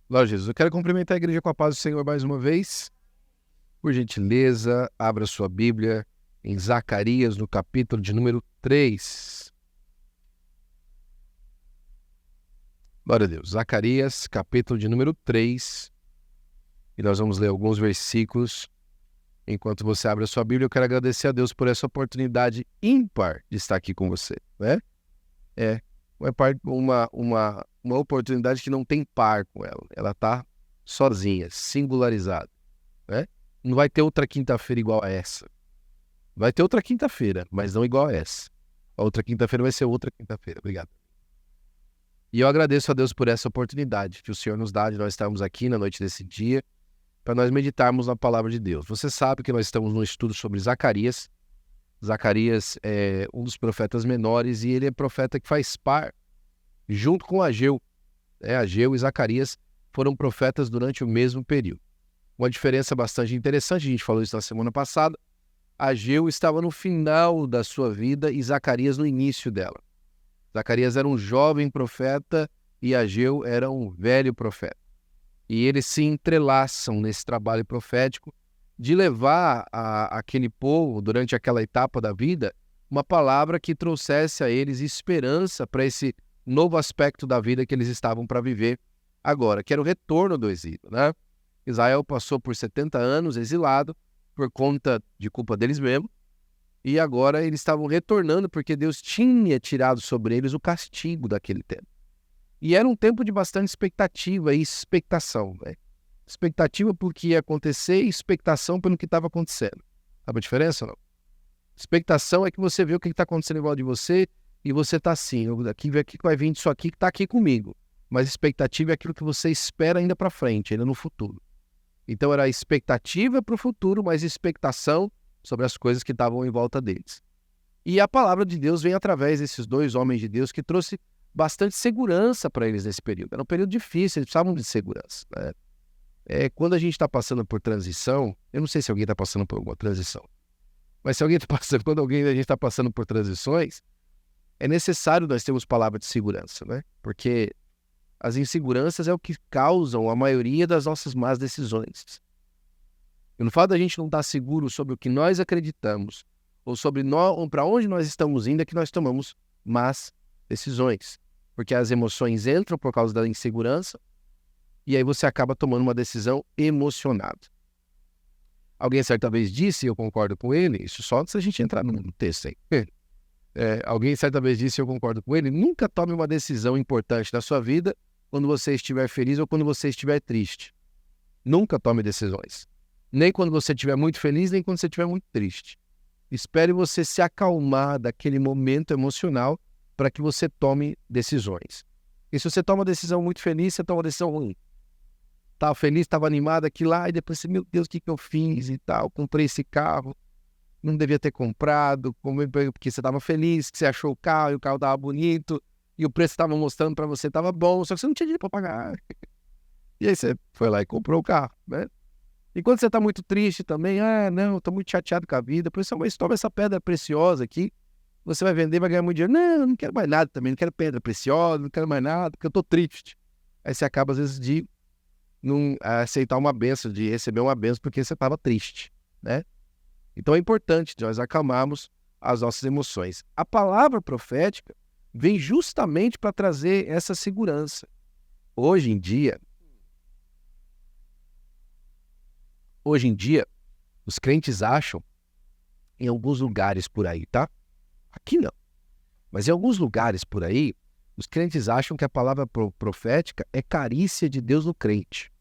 Glória a Jesus. Eu quero cumprimentar a igreja com a paz do Senhor mais uma vez. Por gentileza, abra sua Bíblia em Zacarias, no capítulo de número 3. Glória a Deus. Zacarias, capítulo de número 3. E nós vamos ler alguns versículos. Enquanto você abre a sua Bíblia, eu quero agradecer a Deus por essa oportunidade ímpar de estar aqui com você, né? É uma oportunidade que não tem par com ela. Ela está sozinha, singularizada, né? Não vai ter outra quinta-feira igual a essa. Vai ter outra quinta-feira, mas não igual a essa. A outra quinta-feira vai ser outra quinta-feira. Obrigado. E eu agradeço a Deus por essa oportunidade que o Senhor nos dá de nós estarmos aqui na noite desse dia para nós meditarmos na palavra de Deus. Você sabe que nós estamos no estudo sobre Zacarias. Zacarias é um dos profetas menores e ele é profeta que faz par junto com Ageu. Ageu e Zacarias foram profetas durante o mesmo período. Uma diferença bastante interessante, a gente falou isso na semana passada. Ageu estava no final da sua vida e Zacarias no início dela. Zacarias era um jovem profeta e Ageu era um velho profeta. E eles se entrelaçam nesse trabalho profético de levar aquele povo, durante aquela etapa da vida, uma palavra que trouxesse a eles esperança para esse novo aspecto da vida que eles estavam para viver agora, que era o retorno do exílio, né? Israel passou por 70 anos exilado por conta de culpa deles mesmos, e agora eles estavam retornando porque Deus tinha tirado sobre eles o castigo daquele tempo. E era um tempo de bastante expectativa e expectação, né? Expectativa pelo que ia acontecer e expectação pelo que estava acontecendo. Sabe a diferença, não? Expectação é que você vê o que está acontecendo igual de você e você está assim, aqui vai vir disso aqui que está aqui comigo. Mas expectativa é aquilo que você espera ainda para frente, ainda no futuro. Então era expectativa para o futuro, mas expectação sobre as coisas que estavam em volta deles. E a palavra de Deus vem através desses dois homens de Deus que trouxe bastante segurança para eles nesse período. Era um período difícil, eles precisavam de segurança, né? Quando a gente está passando por transição, eu não sei se alguém está passando por alguma transição, mas se alguém está passando, quando a gente está passando por transições, é necessário nós termos palavra de segurança, né? Porque as inseguranças é o que causam a maioria das nossas más decisões. E no fato da gente não estar seguro sobre o que nós acreditamos ou sobre para onde nós estamos indo é que nós tomamos más decisões. Porque as emoções entram por causa da insegurança e aí você acaba tomando uma decisão emocionada. Alguém certa vez disse, e eu concordo com ele, isso só antes da gente entrar no texto aí. Alguém certa vez disse, e eu concordo com ele, nunca tome uma decisão importante na sua vida quando você estiver feliz ou quando você estiver triste. Nunca tome decisões. Nem quando você estiver muito feliz, nem quando você estiver muito triste. Espere você se acalmar daquele momento emocional para que você tome decisões. E se você toma uma decisão muito feliz, você toma uma decisão ruim. Estava feliz, estava animado aqui lá, e depois você, meu Deus, o que eu fiz e tal, comprei esse carro, não devia ter comprado, porque você estava feliz, que você achou o carro, e o carro estava bonito, e o preço que estava mostrando para você estava bom, só que você não tinha dinheiro para pagar. E aí você foi lá e comprou o carro, né? E quando você está muito triste também, não, estou muito chateado com a vida, por isso, mas toma essa pedra preciosa aqui, você vai vender, vai ganhar muito dinheiro. Não, eu não quero mais nada também, não quero pedra preciosa, não quero mais nada, porque eu estou triste. Aí você acaba, às vezes, de não aceitar uma bênção, de receber uma bênção porque você estava triste, né? Então é importante nós acalmarmos as nossas emoções. A palavra profética vem justamente para trazer essa segurança. Hoje em dia, os crentes acham, em alguns lugares por aí, tá? Aqui não. Mas em alguns lugares por aí, os crentes acham que a palavra profética é carícia de Deus no crente.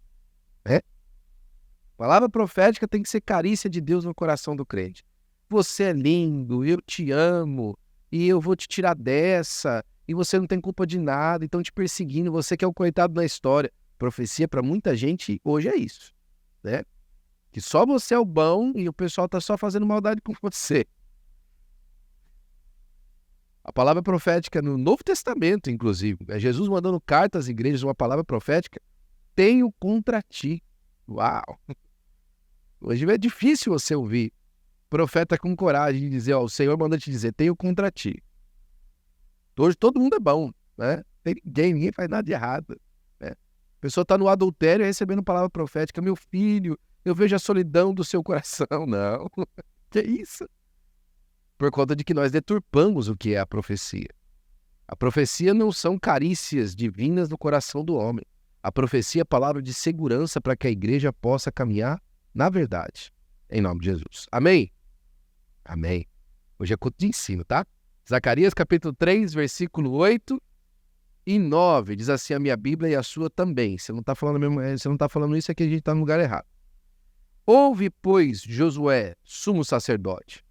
A palavra profética tem que ser carícia de Deus no coração do crente. Você é lindo, eu te amo, e eu vou te tirar dessa, e você não tem culpa de nada, então te perseguindo, você que é o coitado na história. Profecia para muita gente hoje é isso, né? Que só você é o bom e o pessoal está só fazendo maldade com você. A palavra profética no Novo Testamento, inclusive, é Jesus mandando cartas às igrejas, uma palavra profética, tenho contra ti. Uau! Hoje é difícil você ouvir profeta com coragem de dizer, o Senhor manda te dizer, tenho contra ti. Hoje todo mundo é bom, né? Ninguém faz nada de errado, né? pessoa está no adultério recebendo palavra profética. Meu filho, eu vejo a solidão do seu coração. Não, que isso? Por conta de que nós deturpamos o que é a profecia. A profecia não são carícias divinas no coração do homem. A profecia é palavra de segurança para que a igreja possa caminhar na verdade. Em nome de Jesus. Amém? Amém. Hoje é culto de ensino, tá? Zacarias capítulo 3, versículo 8 e 9. Diz assim a minha Bíblia e a sua também. Você não está falando isso, é que a gente está no lugar errado. Ouve, pois, Josué, sumo sacerdote,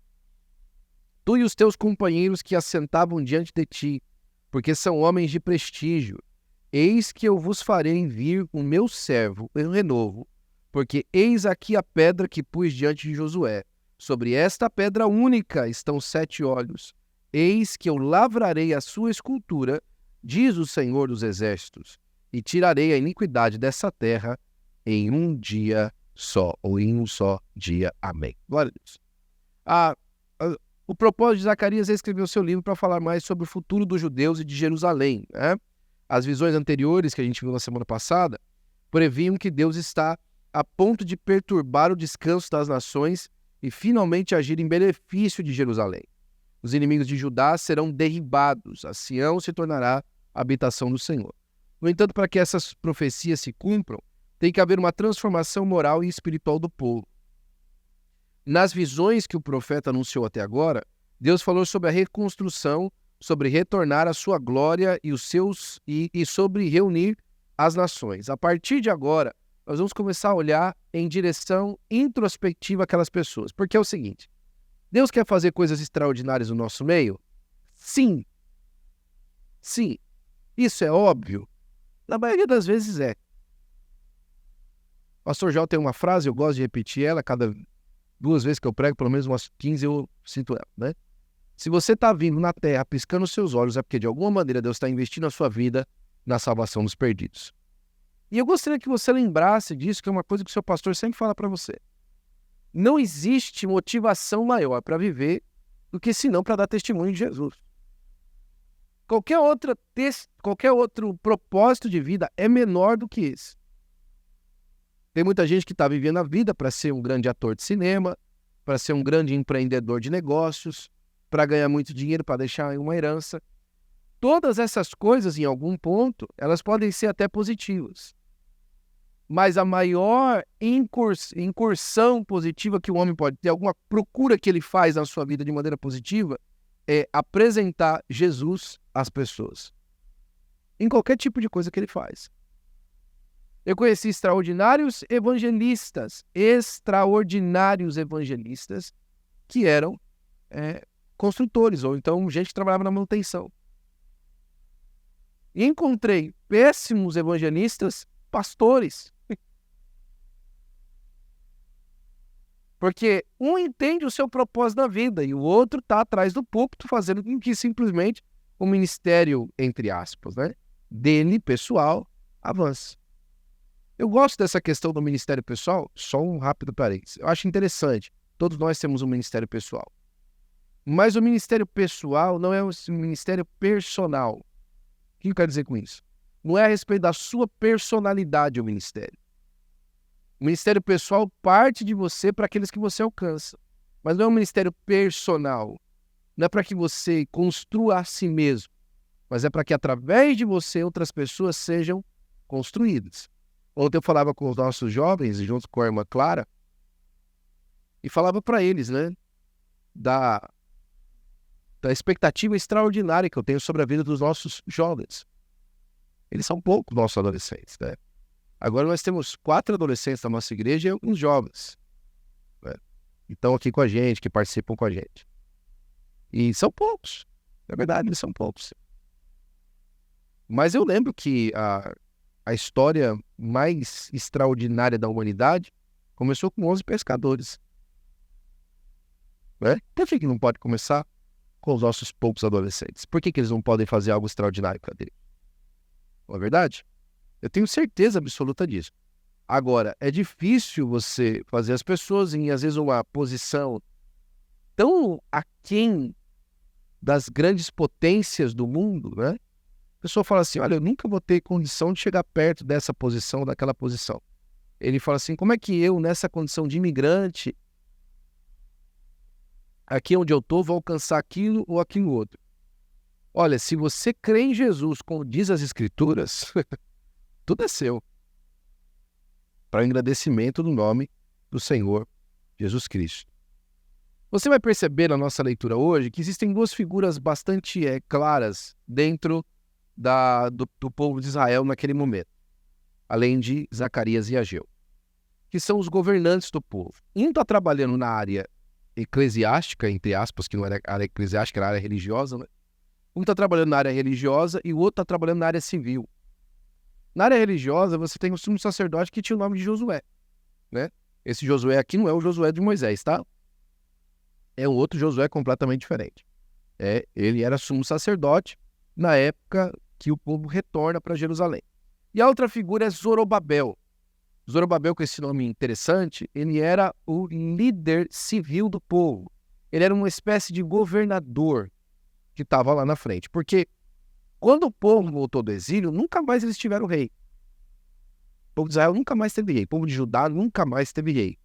tu e os teus companheiros que assentavam diante de ti, porque são homens de prestígio. Eis que eu vos farei vir o meu servo em renovo, porque eis aqui a pedra que pus diante de Josué. Sobre esta pedra única estão 7 olhos. Eis que eu lavrarei a sua escultura, diz o Senhor dos Exércitos, e tirarei a iniquidade dessa terra em um dia só, ou em um só dia. Amém. Glória a Deus. O propósito de Zacarias é escrever o seu livro para falar mais sobre o futuro dos judeus e de Jerusalém, né? As visões anteriores que a gente viu na semana passada previam que Deus está a ponto de perturbar o descanso das nações e finalmente agir em benefício de Jerusalém. Os inimigos de Judá serão derribados, a Sião se tornará a habitação do Senhor. No entanto, para que essas profecias se cumpram, tem que haver uma transformação moral e espiritual do povo. Nas visões que o profeta anunciou até agora, Deus falou sobre a reconstrução, sobre retornar a sua glória e sobre reunir as nações. A partir de agora, nós vamos começar a olhar em direção introspectiva àquelas pessoas. Porque é o seguinte, Deus quer fazer coisas extraordinárias no nosso meio? Sim. Sim. Isso é óbvio? Na maioria das vezes é. O pastor Jó tem uma frase, eu gosto de repetir ela, cada 2 vezes que eu prego, pelo menos umas 15 eu sinto ela, né? Se você está vindo na terra piscando os seus olhos, é porque de alguma maneira Deus está investindo a sua vida na salvação dos perdidos. E eu gostaria que você lembrasse disso, que é uma coisa que o seu pastor sempre fala para você. Não existe motivação maior para viver do que senão para dar testemunho de Jesus. Qualquer outro propósito de vida é menor do que esse. Tem muita gente que está vivendo a vida para ser um grande ator de cinema, para ser um grande empreendedor de negócios, para ganhar muito dinheiro, para deixar uma herança. Todas essas coisas, em algum ponto, elas podem ser até positivas. Mas a maior incursão positiva que o homem pode ter, alguma procura que ele faz na sua vida de maneira positiva, é apresentar Jesus às pessoas. Em qualquer tipo de coisa que ele faz. Eu conheci extraordinários evangelistas que eram construtores, ou então gente que trabalhava na manutenção. E encontrei péssimos evangelistas, pastores. Porque um entende o seu propósito na vida e o outro está atrás do púlpito fazendo com que simplesmente o ministério, entre aspas, né, dele, pessoal, avance. Eu gosto dessa questão do ministério pessoal, só um rápido parênteses. Eu acho interessante, todos nós temos um ministério pessoal. Mas o ministério pessoal não é um ministério personal. O que eu quero dizer com isso? Não é a respeito da sua personalidade o ministério. O ministério pessoal parte de você para aqueles que você alcança. Mas não é um ministério personal. Não é para que você construa a si mesmo. Mas é para que através de você outras pessoas sejam construídas. Ontem eu falava com os nossos jovens, junto com a irmã Clara, e falava para eles, né, da expectativa extraordinária que eu tenho sobre a vida dos nossos jovens. Eles são poucos nossos adolescentes, né? Agora nós temos 4 adolescentes na nossa igreja e alguns jovens, né, que estão aqui com a gente, que participam com a gente. E são poucos, na verdade, eles são poucos. Mas eu lembro que a história mais extraordinária da humanidade começou com 11 pescadores. Né? Por que não pode começar com os nossos poucos adolescentes? Por que eles não podem fazer algo extraordinário com a dele? Não é verdade? Eu tenho certeza absoluta disso. Agora, é difícil você fazer as pessoas em, às vezes, uma posição tão aquém das grandes potências do mundo, né? pessoa fala assim, olha, eu nunca vou ter condição de chegar perto dessa posição, daquela posição. Ele fala assim, como é que eu, nessa condição de imigrante, aqui onde eu estou, vou alcançar aquilo ou aquilo outro? Olha, se você crê em Jesus, como diz as Escrituras, tudo é seu, para o engrandecimento do nome do Senhor Jesus Cristo. Você vai perceber na nossa leitura hoje que existem duas figuras bastante claras dentro do povo de Israel naquele momento, além de Zacarias e Ageu, que são os governantes do povo. Um está trabalhando na área eclesiástica, entre aspas, que não era área eclesiástica, era área religiosa, né? Um está trabalhando na área religiosa e o outro está trabalhando na área civil. Na área religiosa, você tem o sumo sacerdote que tinha o nome de Josué, né? Esse Josué aqui não é o Josué de Moisés, tá? É um outro Josué completamente diferente. Ele era sumo sacerdote na época que o povo retorna para Jerusalém. E a outra figura é Zorobabel. Zorobabel, com esse nome interessante, ele era o líder civil do povo. Ele era uma espécie de governador que estava lá na frente. Porque quando o povo voltou do exílio, nunca mais eles tiveram rei. O povo de Israel nunca mais teve rei. O povo de Judá nunca mais teve rei.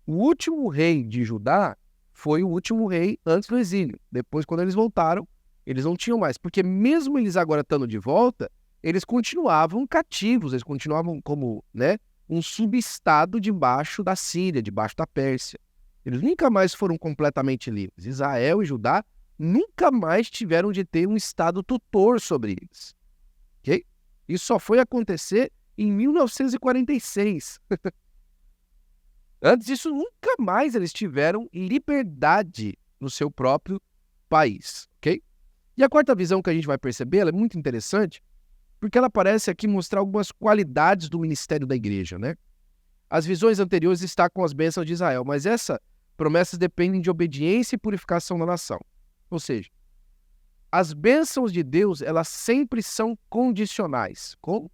O último rei de Judá foi o último rei antes do exílio. Depois, quando eles voltaram, eles não tinham mais. Porque mesmo eles agora estando de volta, eles continuavam cativos. Eles continuavam como, né, um subestado debaixo da Síria, debaixo da Pérsia. Eles nunca mais foram completamente livres. Israel e Judá nunca mais tiveram de ter um estado tutor sobre eles. Ok? Isso só foi acontecer em 1946. Antes disso, nunca mais eles tiveram liberdade no seu próprio país. Ok? E a quarta visão que a gente vai perceber, ela é muito interessante, porque ela parece aqui mostrar algumas qualidades do ministério da igreja, né? As visões anteriores destacam as bênçãos de Israel, mas essas promessas dependem de obediência e purificação da nação. Ou seja, as bênçãos de Deus, elas sempre são condicionais. Como?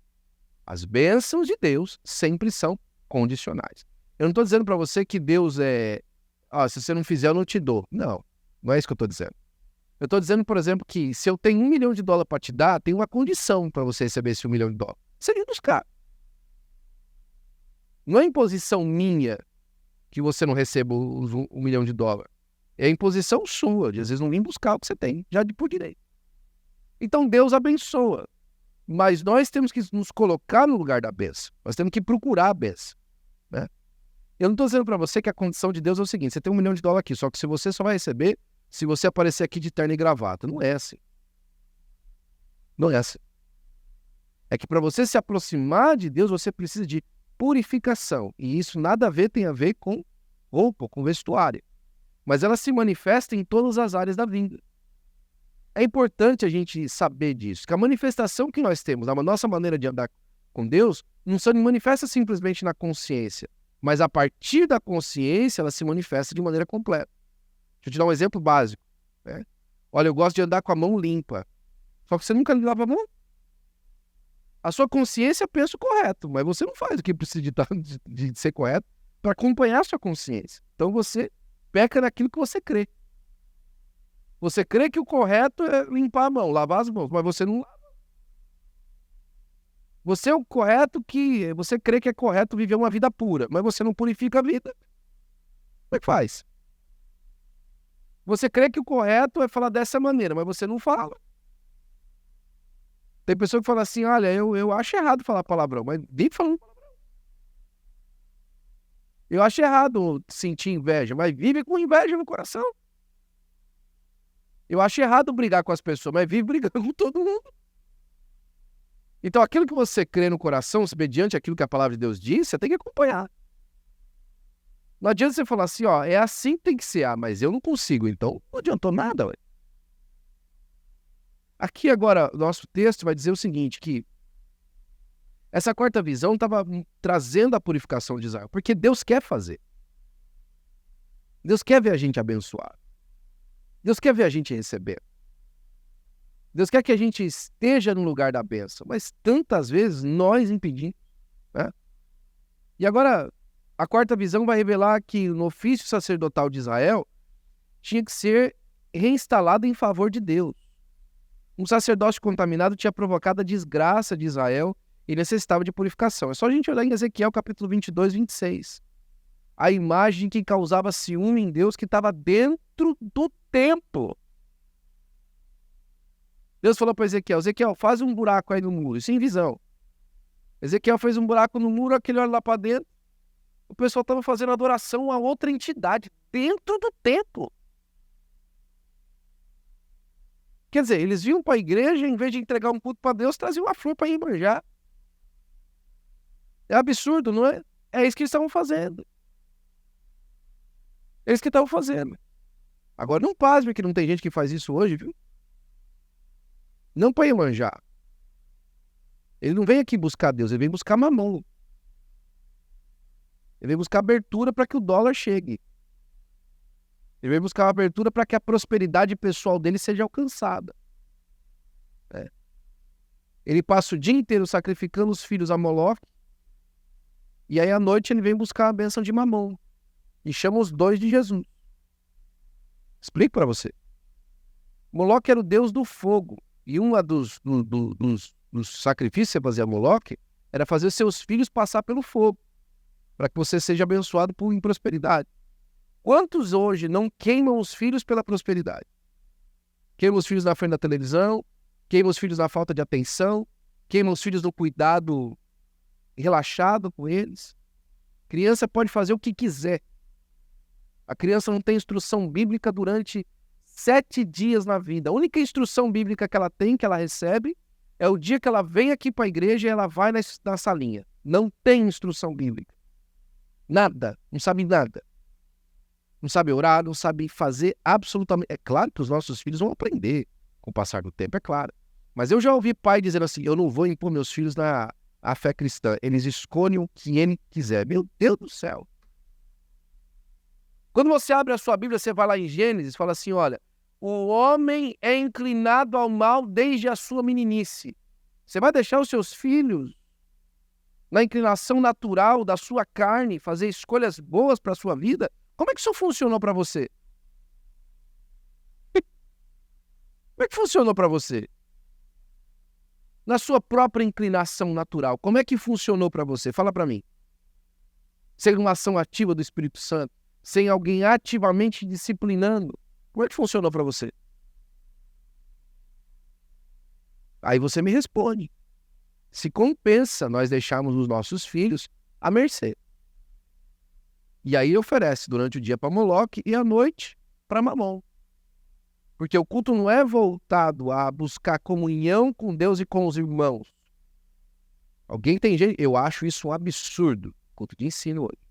As bênçãos de Deus sempre são condicionais. Eu não estou dizendo para você que Deus se você não fizer, eu não te dou. Não, não é isso que eu estou dizendo. Eu estou dizendo, por exemplo, que se eu tenho $1 milhão para te dar, tem uma condição para você receber esse $1 milhão. Você vem buscar. Não é imposição minha que você não receba os $1 milhão. É imposição sua, de às vezes não vir buscar o que você tem, já por direito. Então Deus abençoa, mas nós temos que nos colocar no lugar da bênção. Nós temos que procurar a bênção, né? Eu não estou dizendo para você que a condição de Deus é o seguinte, você tem $1 milhão aqui, só que se você só vai receber se você aparecer aqui de terno e gravata. Não é assim. Não é assim. É que para você se aproximar de Deus, você precisa de purificação. E isso tem a ver com roupa, com vestuário. Mas ela se manifesta em todas as áreas da vida. É importante a gente saber disso, que a manifestação que nós temos, a nossa maneira de andar com Deus, não se manifesta simplesmente na consciência, mas a partir da consciência ela se manifesta de maneira completa. Deixa eu te dar um exemplo básico, né? Olha, eu gosto de andar com a mão limpa, só que você nunca lava a mão. A sua consciência pensa o correto, mas você não faz o que precisa de ser correto para acompanhar a sua consciência. Então você peca naquilo que você crê. Você crê que o correto é limpar a mão, lavar as mãos, mas você não lava. Você é o correto que... Você crê que é correto viver uma vida pura, mas você não purifica a vida. Como é que faz? Você crê que o correto é falar dessa maneira, mas você não fala. Tem pessoa que fala assim, olha, eu acho errado falar palavrão, mas vive falando palavrão. Eu acho errado sentir inveja, mas vive com inveja no coração. Eu acho errado brigar com as pessoas, mas vive brigando com todo mundo. Então, aquilo que você crê no coração, mediante aquilo que a palavra de Deus diz, você tem que acompanhar. Não adianta você falar assim, ó, é assim que tem que ser, mas eu não consigo, então não adiantou nada, ué. Aqui agora, o nosso texto vai dizer o seguinte, que essa quarta visão estava trazendo a purificação de Israel, porque Deus quer fazer. Deus quer ver a gente abençoado. Deus quer ver a gente receber. Deus quer que a gente esteja no lugar da bênção, mas tantas vezes nós impedimos, né? E agora, a quarta visão vai revelar que no ofício sacerdotal de Israel tinha que ser reinstalado em favor de Deus. Um sacerdócio contaminado tinha provocado a desgraça de Israel e necessitava de purificação. É só a gente olhar em Ezequiel capítulo 22, 26. A imagem que causava ciúme em Deus que estava dentro do templo. Deus falou para Ezequiel, Ezequiel, faz um buraco aí no muro, isso em visão. Ezequiel fez um buraco no muro, aquele olha lá para dentro, o pessoal estava fazendo adoração a outra entidade dentro do templo. Quer dizer, eles vinham para a igreja, em vez de entregar um culto para Deus, traziam uma flor para ir manjar. É absurdo, não é? É isso que eles estavam fazendo. É isso que estavam fazendo. Agora, não pasme que não tem gente que faz isso hoje, viu? Não para ir manjar. Ele não vem aqui buscar Deus, ele vem buscar mamão. Ele vem buscar abertura para que o dólar chegue. Ele vem buscar abertura para que a prosperidade pessoal dele seja alcançada. Ele passa o dia inteiro sacrificando os filhos a Moloque, e aí à noite ele vem buscar a bênção de Mamon. E chama os dois de Jesus. Explico para você. Moloque era o deus do fogo. E um dos sacrifícios que você fazia a Moloque era fazer seus filhos passar pelo fogo, para que você seja abençoado em prosperidade. Quantos hoje não queimam os filhos pela prosperidade? Queimam os filhos na frente da televisão, queimam os filhos na falta de atenção, queimam os filhos no cuidado relaxado com eles. Criança pode fazer o que quiser. A criança não tem instrução bíblica durante 7 dias na vida. A única instrução bíblica que ela tem, que ela recebe, é o dia que ela vem aqui para a igreja e ela vai na salinha. Não tem instrução bíblica. Nada. Não sabe nada. Não sabe orar, não sabe fazer absolutamente... É claro que os nossos filhos vão aprender com o passar do tempo, é claro. Mas eu já ouvi pai dizendo assim, eu não vou impor meus filhos na fé cristã. Eles escolhem o que ele quiser. Meu Deus do céu. Quando você abre a sua Bíblia, você vai lá em Gênesis e fala assim, olha, o homem é inclinado ao mal desde a sua meninice. Você vai deixar os seus filhos na inclinação natural da sua carne, fazer escolhas boas para a sua vida? Como é que isso funcionou para você? Como é que funcionou para você? Na sua própria inclinação natural, como é que funcionou para você? Fala para mim. Sem uma ação ativa do Espírito Santo, sem alguém ativamente disciplinando, como é que funcionou para você? Aí você me responde. Se compensa nós deixarmos os nossos filhos à mercê. E aí oferece durante o dia para Moloque e à noite para Mamon. Porque o culto não é voltado a buscar comunhão com Deus e com os irmãos. Alguém tem jeito? Eu acho isso um absurdo. Culto de ensino hoje.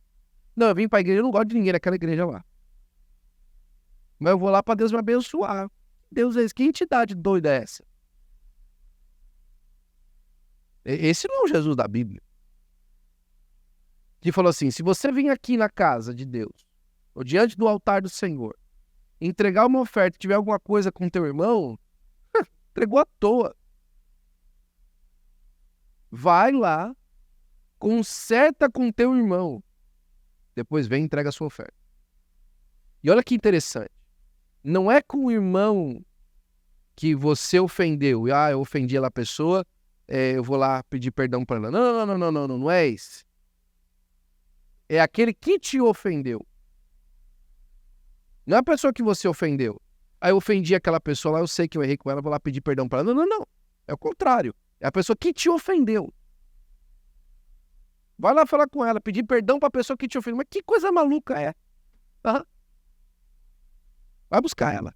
Não, eu vim para a igreja, eu não gosto de ninguém naquela igreja lá. Mas eu vou lá para Deus me abençoar. Deus é esse? Que entidade doida é essa? Esse não é o Jesus da Bíblia. Que falou assim, se você vir aqui na casa de Deus, ou diante do altar do Senhor, entregar uma oferta e tiver alguma coisa com teu irmão, entregou à toa. Vai lá, conserta com teu irmão, depois vem e entrega a sua oferta. E olha que interessante, não é com o irmão que você ofendeu, eu ofendi aquela pessoa, eu vou lá pedir perdão para ela. Não é esse. É aquele que te ofendeu. Não é a pessoa que você ofendeu. Aí eu ofendi aquela pessoa lá, eu sei que eu errei com ela, vou lá pedir perdão para ela. Não. É o contrário. É a pessoa que te ofendeu. Vai lá falar com ela, pedir perdão para a pessoa que te ofendeu. Mas que coisa maluca é? Vai buscar ela.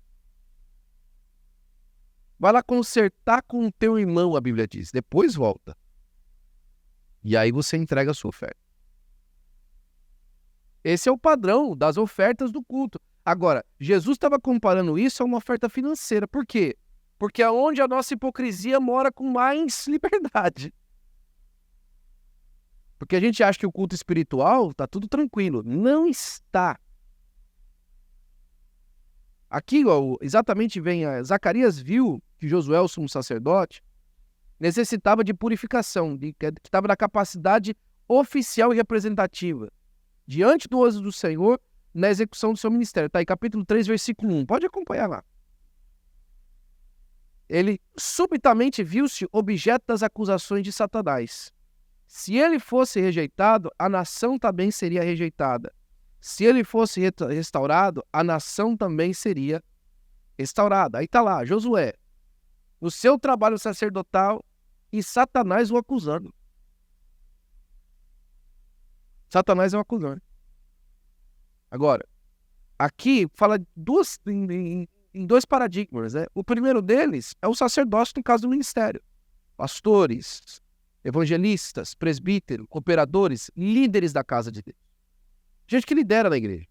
Vai lá consertar com o teu irmão, a Bíblia diz. Depois volta. E aí você entrega a sua oferta. Esse é o padrão das ofertas do culto. Agora, Jesus estava comparando isso a uma oferta financeira. Por quê? Porque é onde a nossa hipocrisia mora com mais liberdade. Porque a gente acha que o culto espiritual está tudo tranquilo. Não está. Aqui, exatamente vem Zacarias viu que Josué, o sumo sacerdote, necessitava de purificação, que estava na capacidade oficial e representativa, diante do uso do Senhor, na execução do seu ministério. Está aí, capítulo 3, versículo 1. Pode acompanhar lá. ele subitamente viu-se objeto das acusações de Satanás. Se ele fosse rejeitado, a nação também seria rejeitada. Se ele fosse restaurado, a nação também seria restaurada. Aí está lá, Josué, no seu trabalho sacerdotal e Satanás o acusando. Satanás é o acusador. Agora, aqui fala em dois paradigmas, né? O primeiro deles é o sacerdócio no caso do ministério. Pastores, evangelistas, presbíteros, cooperadores, líderes da casa de Deus. Gente que lidera na igreja.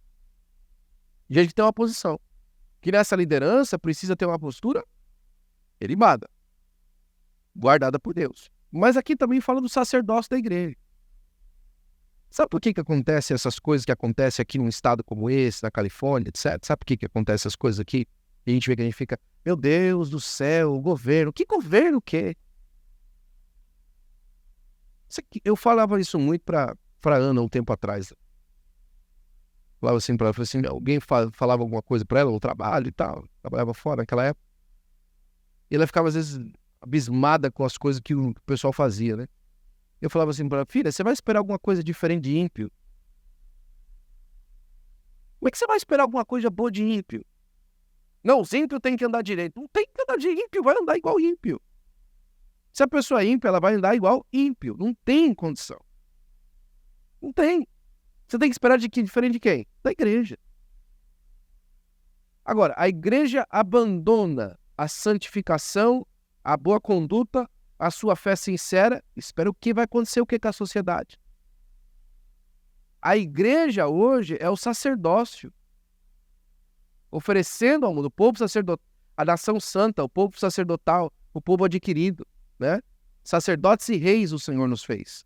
Gente que tem uma posição. Que nessa liderança precisa ter uma postura elimada, guardada por Deus. Mas aqui também fala do sacerdócio da igreja. Sabe por que acontece essas coisas que acontecem aqui num estado como esse, na Califórnia, etc? Sabe por que acontece essas coisas aqui? E a gente vê que a gente fica, meu Deus do céu, o governo. Que governo que é? Eu falava isso muito para Ana um tempo atrás. Falava assim para ela, assim, alguém falava alguma coisa para ela, no trabalho e tal, trabalhava fora naquela época. E ela ficava às vezes abismada com as coisas que o pessoal fazia, né? Eu falava assim para ela, filha, você vai esperar alguma coisa diferente de ímpio? Como é que você vai esperar alguma coisa boa de ímpio? Não, os ímpios têm que andar direito. Não tem que andar de ímpio, vai andar igual ímpio. Se a pessoa é ímpia, ela vai andar igual ímpio. Não tem condição. Não tem. Você tem que esperar de que diferente de quem? Da igreja. Agora, a igreja abandona a santificação, a boa conduta, a sua fé sincera. Espera o que vai acontecer, o que com a sociedade? A igreja hoje é o sacerdócio, oferecendo ao mundo, o povo sacerdotal, a nação santa, o povo sacerdotal, o povo adquirido, né? Sacerdotes e reis o Senhor nos fez.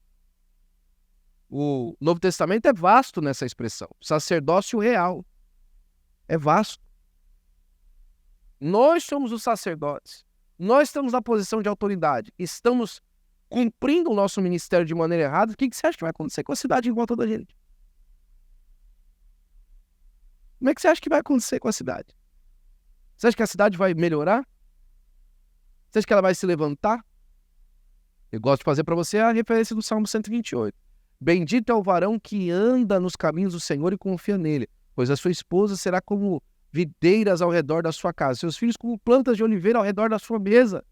O Novo Testamento é vasto nessa expressão. Sacerdócio real. É vasto. Nós somos os sacerdotes. Nós estamos na posição de autoridade. Estamos cumprindo o nosso ministério de maneira errada. O que você acha que vai acontecer com a cidade em volta da gente? Como é que você acha que vai acontecer com a cidade? Você acha que a cidade vai melhorar? Você acha que ela vai se levantar? Eu gosto de fazer para você a referência do Salmo 128. Bendito é o varão que anda nos caminhos do Senhor e confia nele, pois a sua esposa será como videiras ao redor da sua casa, seus filhos como plantas de oliveira ao redor da sua mesa.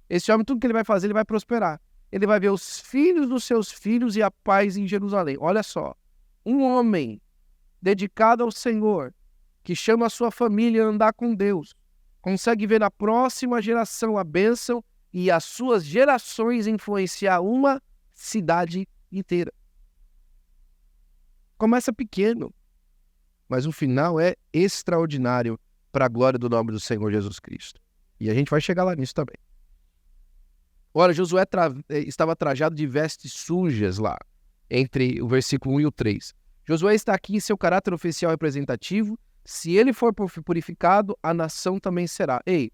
Esse homem, tudo que ele vai fazer, ele vai prosperar. Ele vai ver os filhos dos seus filhos e a paz em Jerusalém. Olha só, um homem dedicado ao Senhor, que chama a sua família a andar com Deus, consegue ver na próxima geração a bênção e as suas gerações influenciar uma cidade inteira. Começa pequeno, mas o final é extraordinário para a glória do nome do Senhor Jesus Cristo. E a gente vai chegar lá nisso também. Ora, Josué estava trajado de vestes sujas lá, entre o versículo 1 e o 3. Josué está aqui em seu caráter oficial representativo. Se ele for purificado, a nação também será. Ei,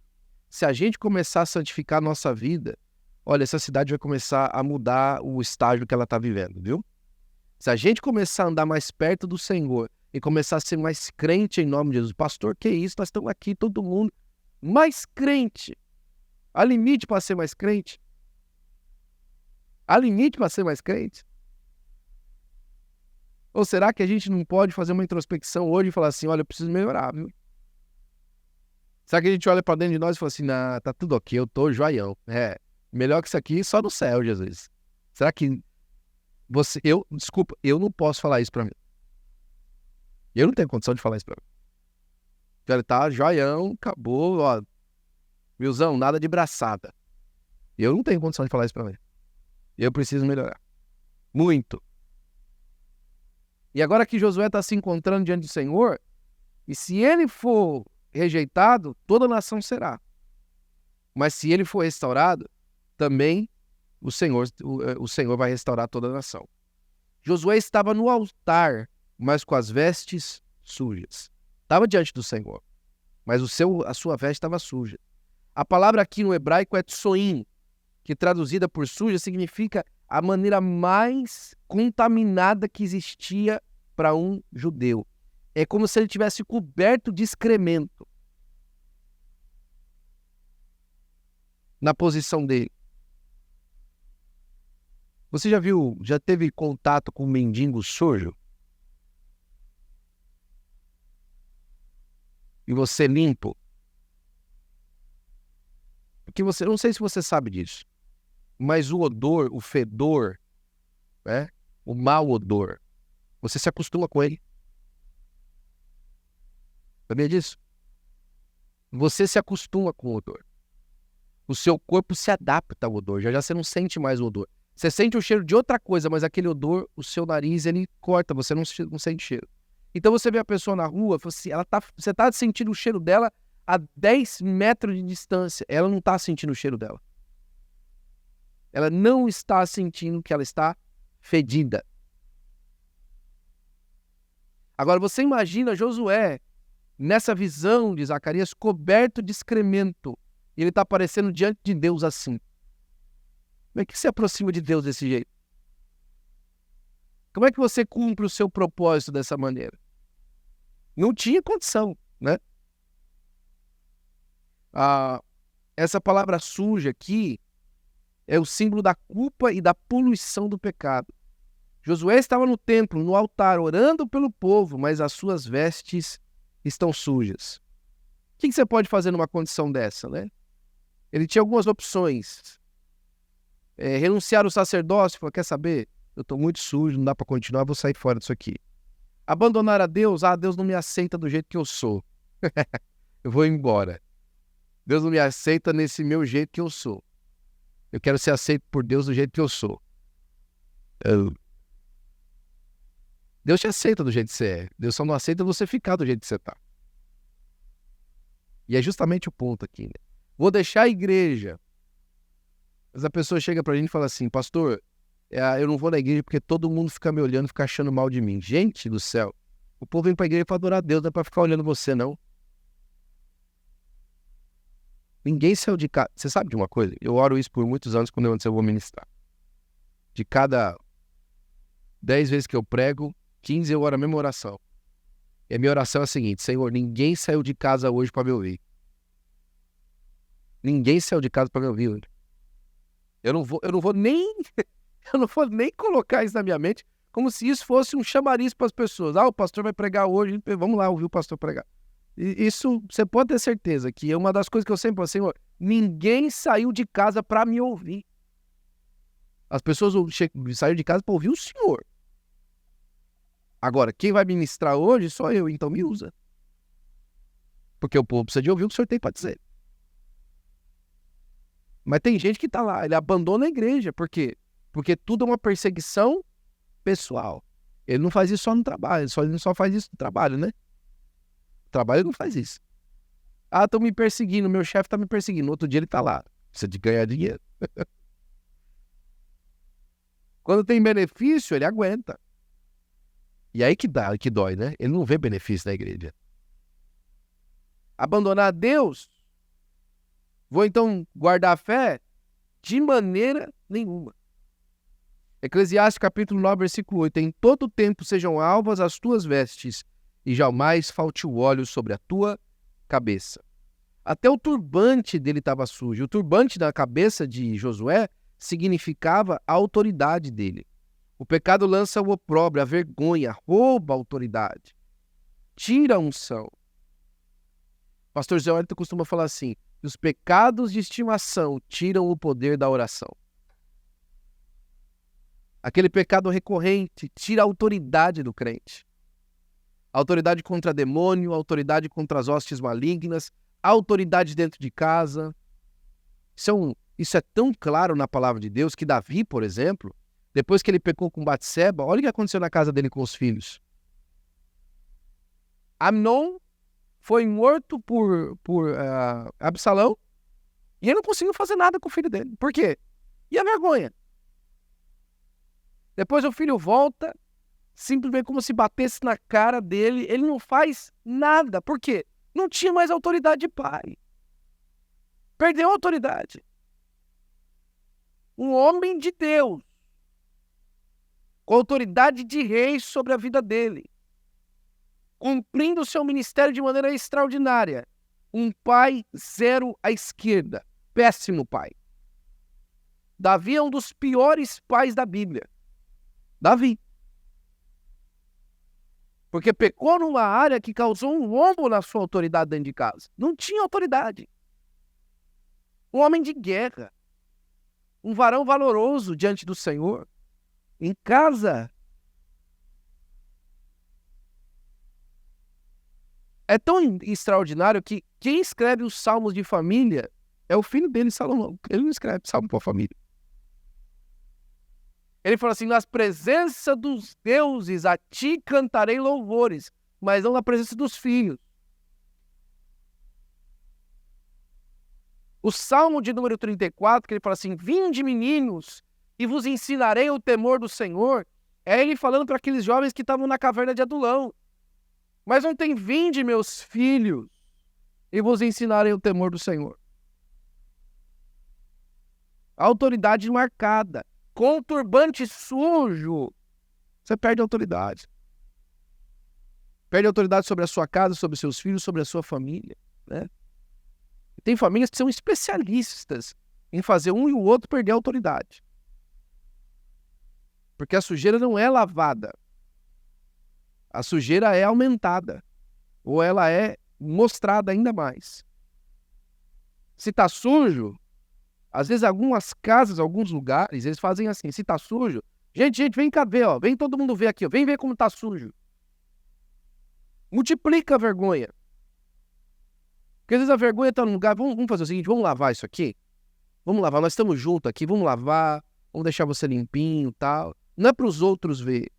se a gente começar a santificar a nossa vida, olha, essa cidade vai começar a mudar o estágio que ela está vivendo, viu? Se a gente começar a andar mais perto do Senhor e começar a ser mais crente em nome de Jesus, pastor, que isso? Nós estamos aqui, todo mundo mais crente. Há limite para ser mais crente? Há limite para ser mais crente? Ou será que a gente não pode fazer uma introspecção hoje e falar assim, olha, eu preciso melhorar, viu? Será que a gente olha para dentro de nós e fala assim, nah, tá tudo ok, eu tô joião. Melhor que isso aqui só no céu, Jesus. Será que desculpa, eu não posso falar isso para mim. Eu não tenho condição de falar isso para mim. Ele tá joião, acabou, ó. Wilson, nada de braçada. Eu não tenho condição de falar isso para mim. Eu preciso melhorar. Muito. E agora que Josué está se encontrando diante do Senhor, e se ele for rejeitado, toda a nação será. Mas se ele for restaurado, também o Senhor vai restaurar toda a nação. Josué estava no altar, mas com as vestes sujas. Estava diante do Senhor, mas a sua veste estava suja. A palavra aqui no hebraico é tsoim, que traduzida por suja significa a maneira mais contaminada que existia para um judeu. É como se ele tivesse coberto de excremento. na posição dele. Você já teve contato com um mendigo sujo? E você limpo? Porque você, não sei se você sabe disso, mas o odor, o fedor, né? O mau odor, você se acostuma com ele. Sabia disso? Você se acostuma com o odor. O seu corpo se adapta ao odor. Já você não sente mais o odor. Você sente o cheiro de outra coisa, mas aquele odor, o seu nariz, ele corta, você não sente cheiro. Então você vê a pessoa na rua, você está sentindo o cheiro dela a 10 metros de distância. Ela não está sentindo o cheiro dela. Ela não está sentindo que ela está fedida. Agora você imagina Josué nessa visão de Zacarias coberto de excremento. E ele está aparecendo diante de Deus assim. Como é que se aproxima de Deus desse jeito? Como é que você cumpre o seu propósito dessa maneira? Não tinha condição, né? Essa palavra suja aqui é o símbolo da culpa e da poluição do pecado. Josué estava no templo, no altar, orando pelo povo, mas as suas vestes estão sujas. O que você pode fazer numa condição dessa, né? Ele tinha algumas opções. Renunciar ao sacerdócio, falar, quer saber? Eu estou muito sujo, não dá para continuar, vou sair fora disso aqui. Abandonar a Deus, Deus não me aceita do jeito que eu sou. Eu vou embora. Deus não me aceita nesse meu jeito que eu sou. Eu quero ser aceito por Deus do jeito que eu sou. Deus te aceita do jeito que você é. Deus só não aceita você ficar do jeito que você está. E é justamente o ponto aqui, né? Vou deixar a igreja. Mas a pessoa chega pra gente e fala assim, pastor, eu não vou na igreja porque todo mundo fica me olhando, fica achando mal de mim. Gente do céu, o povo vem pra igreja pra adorar a Deus, não é pra ficar olhando você, não. Ninguém saiu de casa. Você sabe de uma coisa? Eu oro isso por muitos anos quando eu vou ministrar. De cada 10 vezes que eu prego, 15 eu oro a mesma oração. E a minha oração é a seguinte, Senhor, ninguém saiu de casa hoje pra me ouvir. Ninguém saiu de casa pra me ouvir hoje. Eu não vou nem colocar isso na minha mente como se isso fosse um chamariz para as pessoas. O pastor vai pregar hoje, vamos lá ouvir o pastor pregar. E isso, você pode ter certeza que é uma das coisas que eu sempre falo, Senhor, ninguém saiu de casa para me ouvir. As pessoas saíram de casa para ouvir o Senhor. Agora, quem vai ministrar hoje sou eu, então me usa. Porque o povo precisa de ouvir o que o Senhor tem para dizer. Mas tem gente que tá lá, ele abandona a igreja. Por quê? Porque tudo é uma perseguição pessoal. Ele não faz isso só no trabalho, ele só faz isso no trabalho, né? O trabalho ele não faz isso. Estão me perseguindo, meu chefe tá me perseguindo. Outro dia ele tá lá, precisa de ganhar dinheiro. Quando tem benefício, ele aguenta. E aí que dói, né? Ele não vê benefício na igreja. Abandonar Deus? Vou então guardar a fé? De maneira nenhuma. Eclesiastes capítulo 9, versículo 8. Em todo tempo sejam alvas as tuas vestes, e jamais falte o óleo sobre a tua cabeça. Até o turbante dele estava sujo. O turbante na cabeça de Josué significava a autoridade dele. O pecado lança o opróbrio, a vergonha, rouba a autoridade, tira a unção. Pastor Zé Wellington costuma falar assim, os pecados de estimação tiram o poder da oração. Aquele pecado recorrente tira a autoridade do crente. A autoridade contra demônio, a autoridade contra as hostes malignas, a autoridade dentro de casa. Isso é tão claro na palavra de Deus que Davi, por exemplo, depois que ele pecou com Batseba, olha o que aconteceu na casa dele com os filhos. Amnon foi morto por Absalão e ele não conseguiu fazer nada com o filho dele. Por quê? E a vergonha? Depois o filho volta, simplesmente como se batesse na cara dele, ele não faz nada. Por quê? Não tinha mais autoridade de pai. Perdeu a autoridade. Um homem de Deus, com autoridade de rei sobre a vida dele, cumprindo o seu ministério de maneira extraordinária. Um pai zero à esquerda. péssimo pai. Davi é um dos piores pais da Bíblia. Davi. Porque pecou numa área que causou um rombo na sua autoridade dentro de casa. Não tinha autoridade. Um homem de guerra. Um varão valoroso diante do Senhor. Em casa. É tão extraordinário que quem escreve os salmos de família é o filho dele, Salomão. Ele não escreve salmo para a família. Ele falou assim: nas presenças dos deuses a ti cantarei louvores, mas não na presença dos filhos. O Salmo de número 34, que ele fala assim: vinde meninos, e vos ensinarei o temor do Senhor. É ele falando para aqueles jovens que estavam na caverna de Adulão. Mas não tem: vinde meus filhos, e vos ensinarei o temor do Senhor. Autoridade marcada. Com turbante sujo, você perde a autoridade. Perde a autoridade sobre a sua casa, sobre seus filhos, sobre a sua família, né? Tem famílias que são especialistas em fazer um e o outro perder a autoridade. Porque a sujeira não é lavada. A sujeira é aumentada. Ou ela é mostrada ainda mais. Se está sujo, às vezes algumas casas, alguns lugares, eles fazem assim: se tá sujo, gente, vem cá ver, ó, vem todo mundo ver aqui, ó, vem ver como tá sujo. Multiplica a vergonha. Porque às vezes a vergonha tá num lugar: vamos fazer o seguinte, vamos lavar isso aqui? Vamos lavar, nós estamos juntos aqui, vamos lavar, vamos deixar você limpinho e tal. Não é para os outros ver.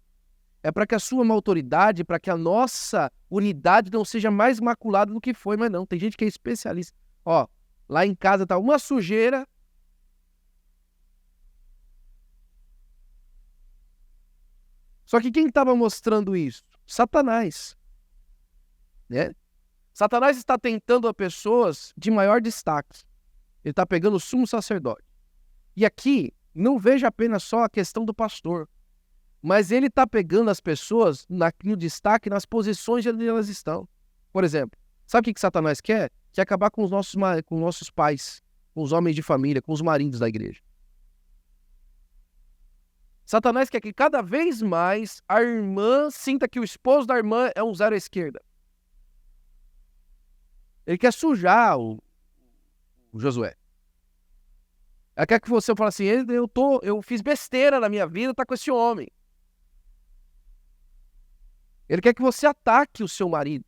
É para que a sua autoridade, para que a nossa unidade não seja mais maculada do que foi, mas não. Tem gente que é especialista. Ó, lá em casa tá uma sujeira. Só que quem estava mostrando isso? Satanás. Né? Satanás está tentando a pessoas de maior destaque. Ele está pegando o sumo sacerdote. E aqui, não veja apenas só a questão do pastor, mas ele está pegando as pessoas no destaque, nas posições onde elas estão. Por exemplo, sabe o que Satanás quer? Quer acabar com os nossos pais, com os homens de família, com os maridos da igreja. Satanás quer que cada vez mais a irmã sinta que o esposo da irmã é um zero à esquerda. Ele quer sujar o Josué. Ele quer que você fale assim: eu fiz besteira na minha vida, tá com esse homem. Ele quer que você ataque o seu marido.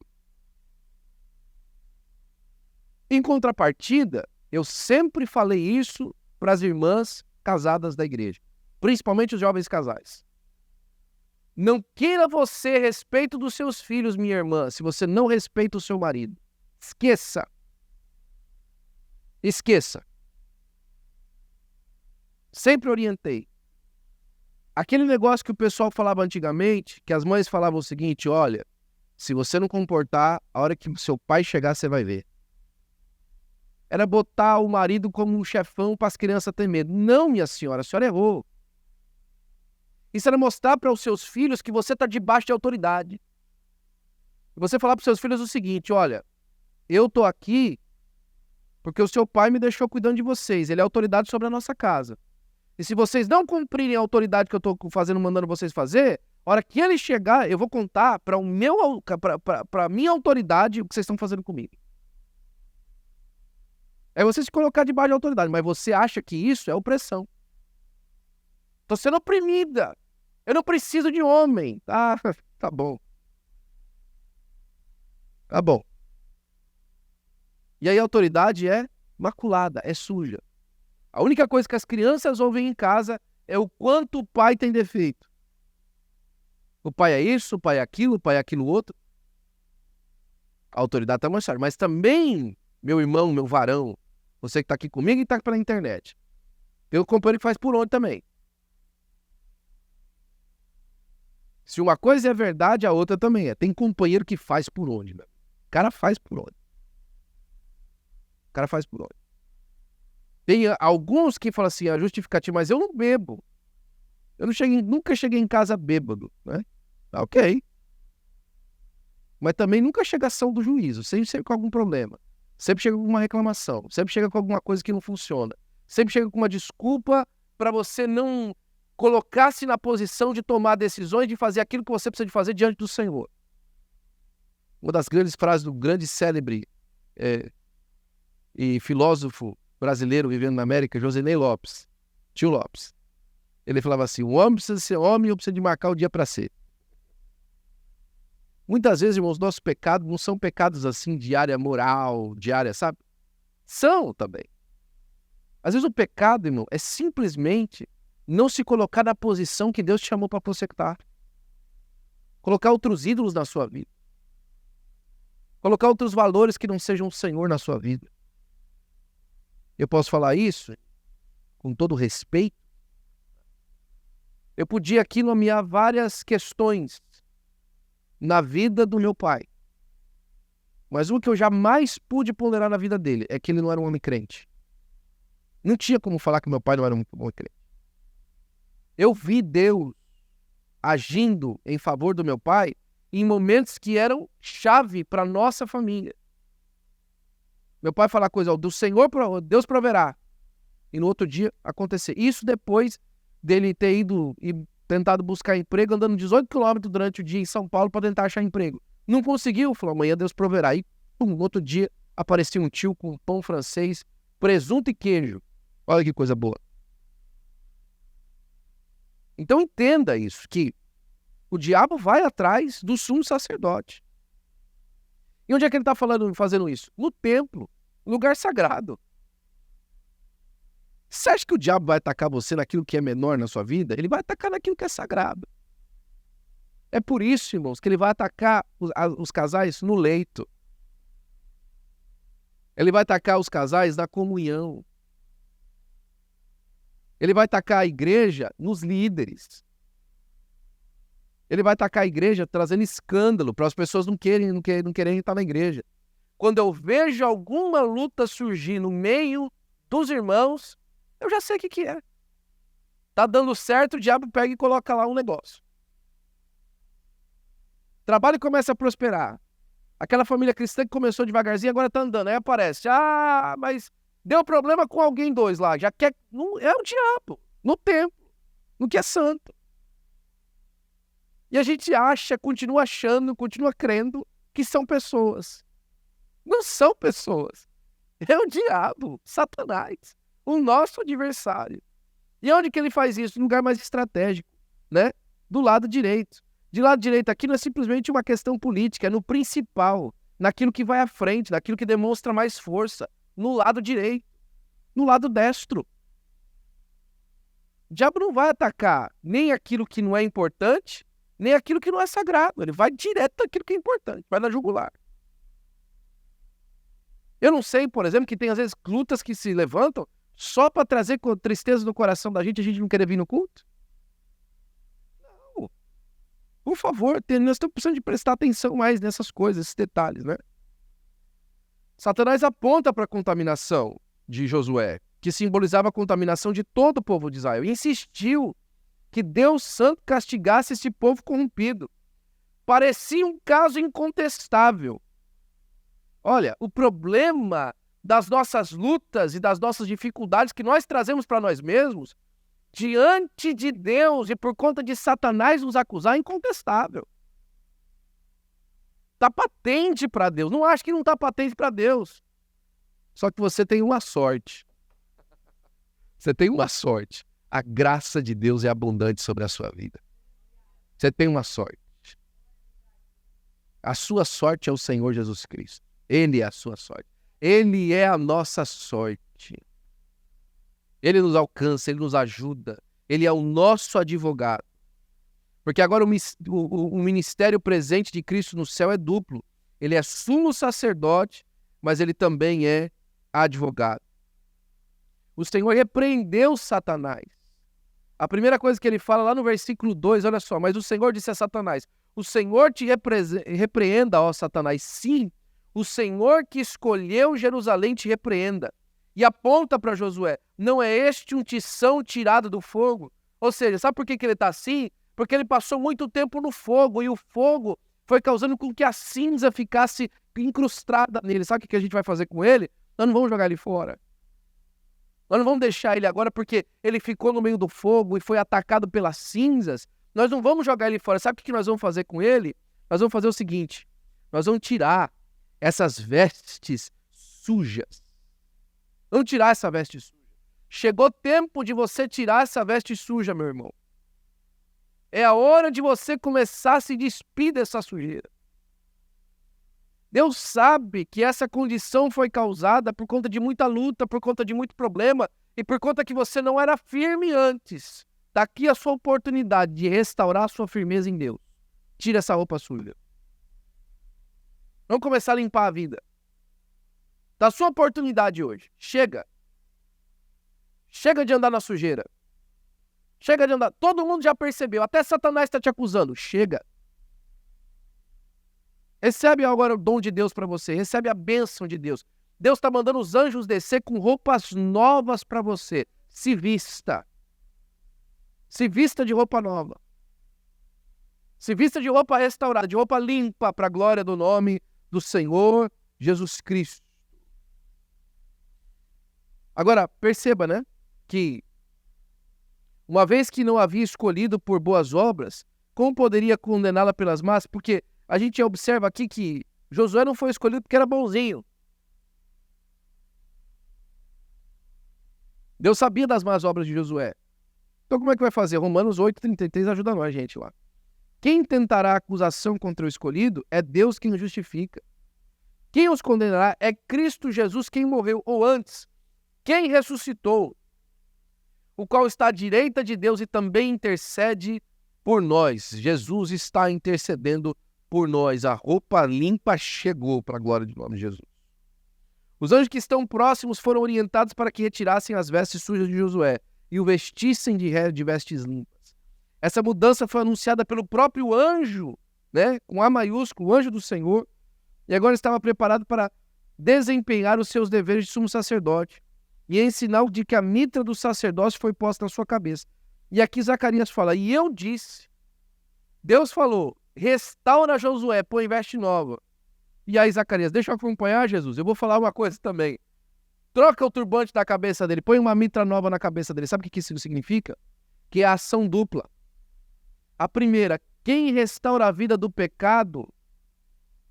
Em contrapartida, eu sempre falei isso para as irmãs casadas da igreja. Principalmente os jovens casais. Não queira você respeito dos seus filhos, minha irmã, se você não respeita o seu marido. Esqueça. Esqueça. Sempre orientei. Aquele negócio que o pessoal falava antigamente, que as mães falavam o seguinte: olha, se você não comportar, a hora que o seu pai chegar, você vai ver. Era botar o marido como um chefão para as crianças ter medo. Não, minha senhora, a senhora errou. Isso era mostrar para os seus filhos que você está debaixo de autoridade. E você falar para os seus filhos o seguinte: olha, eu estou aqui porque o seu pai me deixou cuidando de vocês. Ele é autoridade sobre a nossa casa. E se vocês não cumprirem a autoridade que eu estou fazendo, mandando vocês fazer, a hora que ele chegar, eu vou contar para a minha autoridade o que vocês estão fazendo comigo. É você se colocar debaixo de autoridade, mas você acha que isso é opressão. Estou sendo oprimida. Eu não preciso de homem. Ah, tá bom. Tá bom. E aí a autoridade é maculada, é suja. A única coisa que as crianças ouvem em casa é o quanto o pai tem defeito. O pai é isso, o pai é aquilo, o pai é aquilo outro. A autoridade está mostrando. Mas também, meu irmão, meu varão, você que está aqui comigo e está pela internet, tem um companheiro que faz por onde também. Se uma coisa é verdade, a outra também é. Tem companheiro que faz por onde, meu. O cara faz por onde. O cara faz por onde. Tem alguns que falam assim: a justificativa, mas eu não bebo. Eu nunca cheguei em casa bêbado, né? Ok. Mas também nunca chega a ação do juízo, sem ser com algum problema. sempre chega com uma reclamação, sempre chega com alguma coisa que não funciona, sempre chega com uma desculpa para você não colocar-se na posição de tomar decisões, de fazer aquilo que você precisa de fazer diante do Senhor. Uma das grandes frases do grande célebre e filósofo brasileiro vivendo na América, Josinei Lopes, tio Lopes. Ele falava assim, o homem precisa ser homem ou precisa de marcar o dia para ser. Muitas vezes, irmãos, nossos pecados não são pecados assim de área moral, de área, sabe? São também. Às vezes o pecado, irmão, é simplesmente não se colocar na posição que Deus te chamou para você estar. Colocar outros ídolos na sua vida. Colocar outros valores que não sejam o Senhor na sua vida. Eu posso falar isso com todo respeito. Eu podia aqui nomear várias questões na vida do meu pai. Mas o que eu jamais pude ponderar na vida dele é que ele não era um homem crente. Não tinha como falar que meu pai não era um homem crente. Eu vi Deus agindo em favor do meu pai em momentos que eram chave para a nossa família. Meu pai falar coisa, do Senhor, Deus proverá. E no outro dia acontecer. Isso depois dele ter ido e tentado buscar emprego, andando 18 quilômetros durante o dia em São Paulo para tentar achar emprego. Não conseguiu, falou, amanhã Deus proverá. E no outro dia aparecia um tio com pão francês, presunto e queijo. Olha que coisa boa. Então entenda isso, que o diabo vai atrás do sumo sacerdote. E onde é que ele está fazendo isso? No templo, lugar sagrado. Você acha que o diabo vai atacar você naquilo que é menor na sua vida? Ele vai atacar naquilo que é sagrado. É por isso, irmãos, que ele vai atacar os casais no leito. Ele vai atacar os casais na comunhão. Ele vai atacar a igreja nos líderes. Ele vai atacar a igreja trazendo escândalo para as pessoas não quererem estar na igreja. Quando eu vejo alguma luta surgir no meio dos irmãos, eu já sei o que é. Tá dando certo, o diabo pega e coloca lá um negócio. O trabalho começa a prosperar. Aquela família cristã que começou devagarzinho, agora tá andando. Aí aparece, mas deu problema com alguém dois lá. Já quer. Não, é o diabo, no templo, no que é santo. E a gente continua achando, continua crendo que são pessoas. Não são pessoas. É o diabo, Satanás, o nosso adversário. E onde que ele faz isso? No lugar mais estratégico, né? Do lado direito. De lado direito aqui não é simplesmente uma questão política, é no principal, naquilo que vai à frente, naquilo que demonstra mais força, no lado direito, no lado destro. O diabo não vai atacar nem aquilo que não é importante, nem aquilo que não é sagrado. Ele vai direto naquilo que é importante, vai na jugular. Eu não sei, por exemplo, que tem às vezes lutas que se levantam só para trazer tristeza no coração da gente, a gente não querer vir no culto? Não. Por favor, nós estamos precisando de prestar atenção mais nessas coisas, esses detalhes, né? Satanás aponta para a contaminação de Josué, que simbolizava a contaminação de todo o povo de Israel, e insistiu que Deus Santo castigasse esse povo corrompido. Parecia um caso incontestável. Olha, o problema das nossas lutas e das nossas dificuldades que nós trazemos para nós mesmos, diante de Deus e por conta de Satanás nos acusar, é incontestável. Está patente para Deus. Não acho que não está patente para Deus. Só que você tem uma sorte. Você tem uma sorte. A graça de Deus é abundante sobre a sua vida. Você tem uma sorte. A sua sorte é o Senhor Jesus Cristo. Ele é a sua sorte. Ele é a nossa sorte. Ele nos alcança, Ele nos ajuda. Ele é o nosso advogado. Porque agora o ministério presente de Cristo no céu é duplo. Ele é sumo sacerdote, mas ele também é advogado. O Senhor repreendeu Satanás. A primeira coisa que ele fala lá no versículo 2, olha só, mas o Senhor disse a Satanás, o Senhor te repreenda, ó Satanás, sim, o Senhor que escolheu Jerusalém te repreenda. E aponta para Josué, não é este um tição tirado do fogo? Ou seja, sabe por que ele está assim? Porque ele passou muito tempo no fogo, e o fogo foi causando com que a cinza ficasse incrustada nele. Sabe o que a gente vai fazer com ele? Nós não vamos jogar ele fora. Nós não vamos deixar ele agora porque ele ficou no meio do fogo e foi atacado pelas cinzas. Nós não vamos jogar ele fora. Sabe o que nós vamos fazer com ele? Nós vamos fazer o seguinte. Nós vamos tirar essas vestes sujas. Vamos tirar essa veste suja. Chegou tempo de você tirar essa veste suja, meu irmão. É a hora de você começar a se despir dessa sujeira. Deus sabe que essa condição foi causada por conta de muita luta, por conta de muito problema e por conta que você não era firme antes. Daqui a sua oportunidade de restaurar a sua firmeza em Deus. Tira essa roupa suja. Vamos começar a limpar a vida. Da sua oportunidade hoje. Chega. Chega de andar na sujeira. Chega de andar. Todo mundo já percebeu. Até Satanás está te acusando. Chega. Recebe agora o dom de Deus para você. Recebe a bênção de Deus. Deus está mandando os anjos descer com roupas novas para você. Se vista. Se vista de roupa nova. Se vista de roupa restaurada, de roupa limpa para a glória do nome do Senhor Jesus Cristo. Agora, perceba, né? Que uma vez que não havia escolhido por boas obras, como poderia condená-la pelas más? Porque a gente observa aqui que Josué não foi escolhido porque era bonzinho. Deus sabia das más obras de Josué. Então como é que vai fazer? Romanos 8:33 ajuda nós, gente, lá. Quem tentará acusação contra o escolhido é Deus quem o justifica. Quem os condenará é Cristo Jesus, quem morreu, ou antes, quem ressuscitou, o qual está à direita de Deus e também intercede por nós. Jesus está intercedendo por nós. A roupa limpa chegou para a glória do nome de Jesus. Os anjos que estão próximos foram orientados para que retirassem as vestes sujas de Josué e o vestissem de vestes limpas. Essa mudança foi anunciada pelo próprio anjo, né, com A maiúsculo, o anjo do Senhor, e agora estava preparado para desempenhar os seus deveres de sumo sacerdote. E em sinal de que a mitra do sacerdócio foi posta na sua cabeça. E aqui Zacarias fala, e eu disse, Deus falou, restaura Josué, põe veste nova. E aí Zacarias, deixa eu acompanhar, Jesus, eu vou falar uma coisa também. Troca o turbante da cabeça dele, põe uma mitra nova na cabeça dele. Sabe o que isso significa? Que é a ação dupla. A primeira, quem restaura a vida do pecado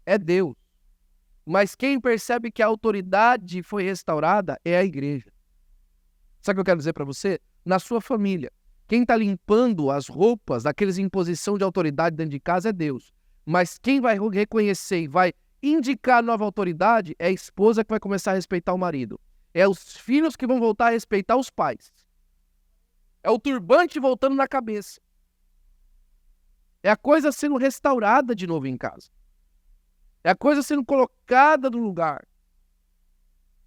é Deus. Mas quem percebe que a autoridade foi restaurada é a igreja. Sabe o que eu quero dizer para você? Na sua família, quem está limpando as roupas daqueles em posição de autoridade dentro de casa é Deus. Mas quem vai reconhecer e vai indicar a nova autoridade é a esposa que vai começar a respeitar o marido. É os filhos que vão voltar a respeitar os pais. É o turbante voltando na cabeça. É a coisa sendo restaurada de novo em casa. É a coisa sendo colocada no lugar.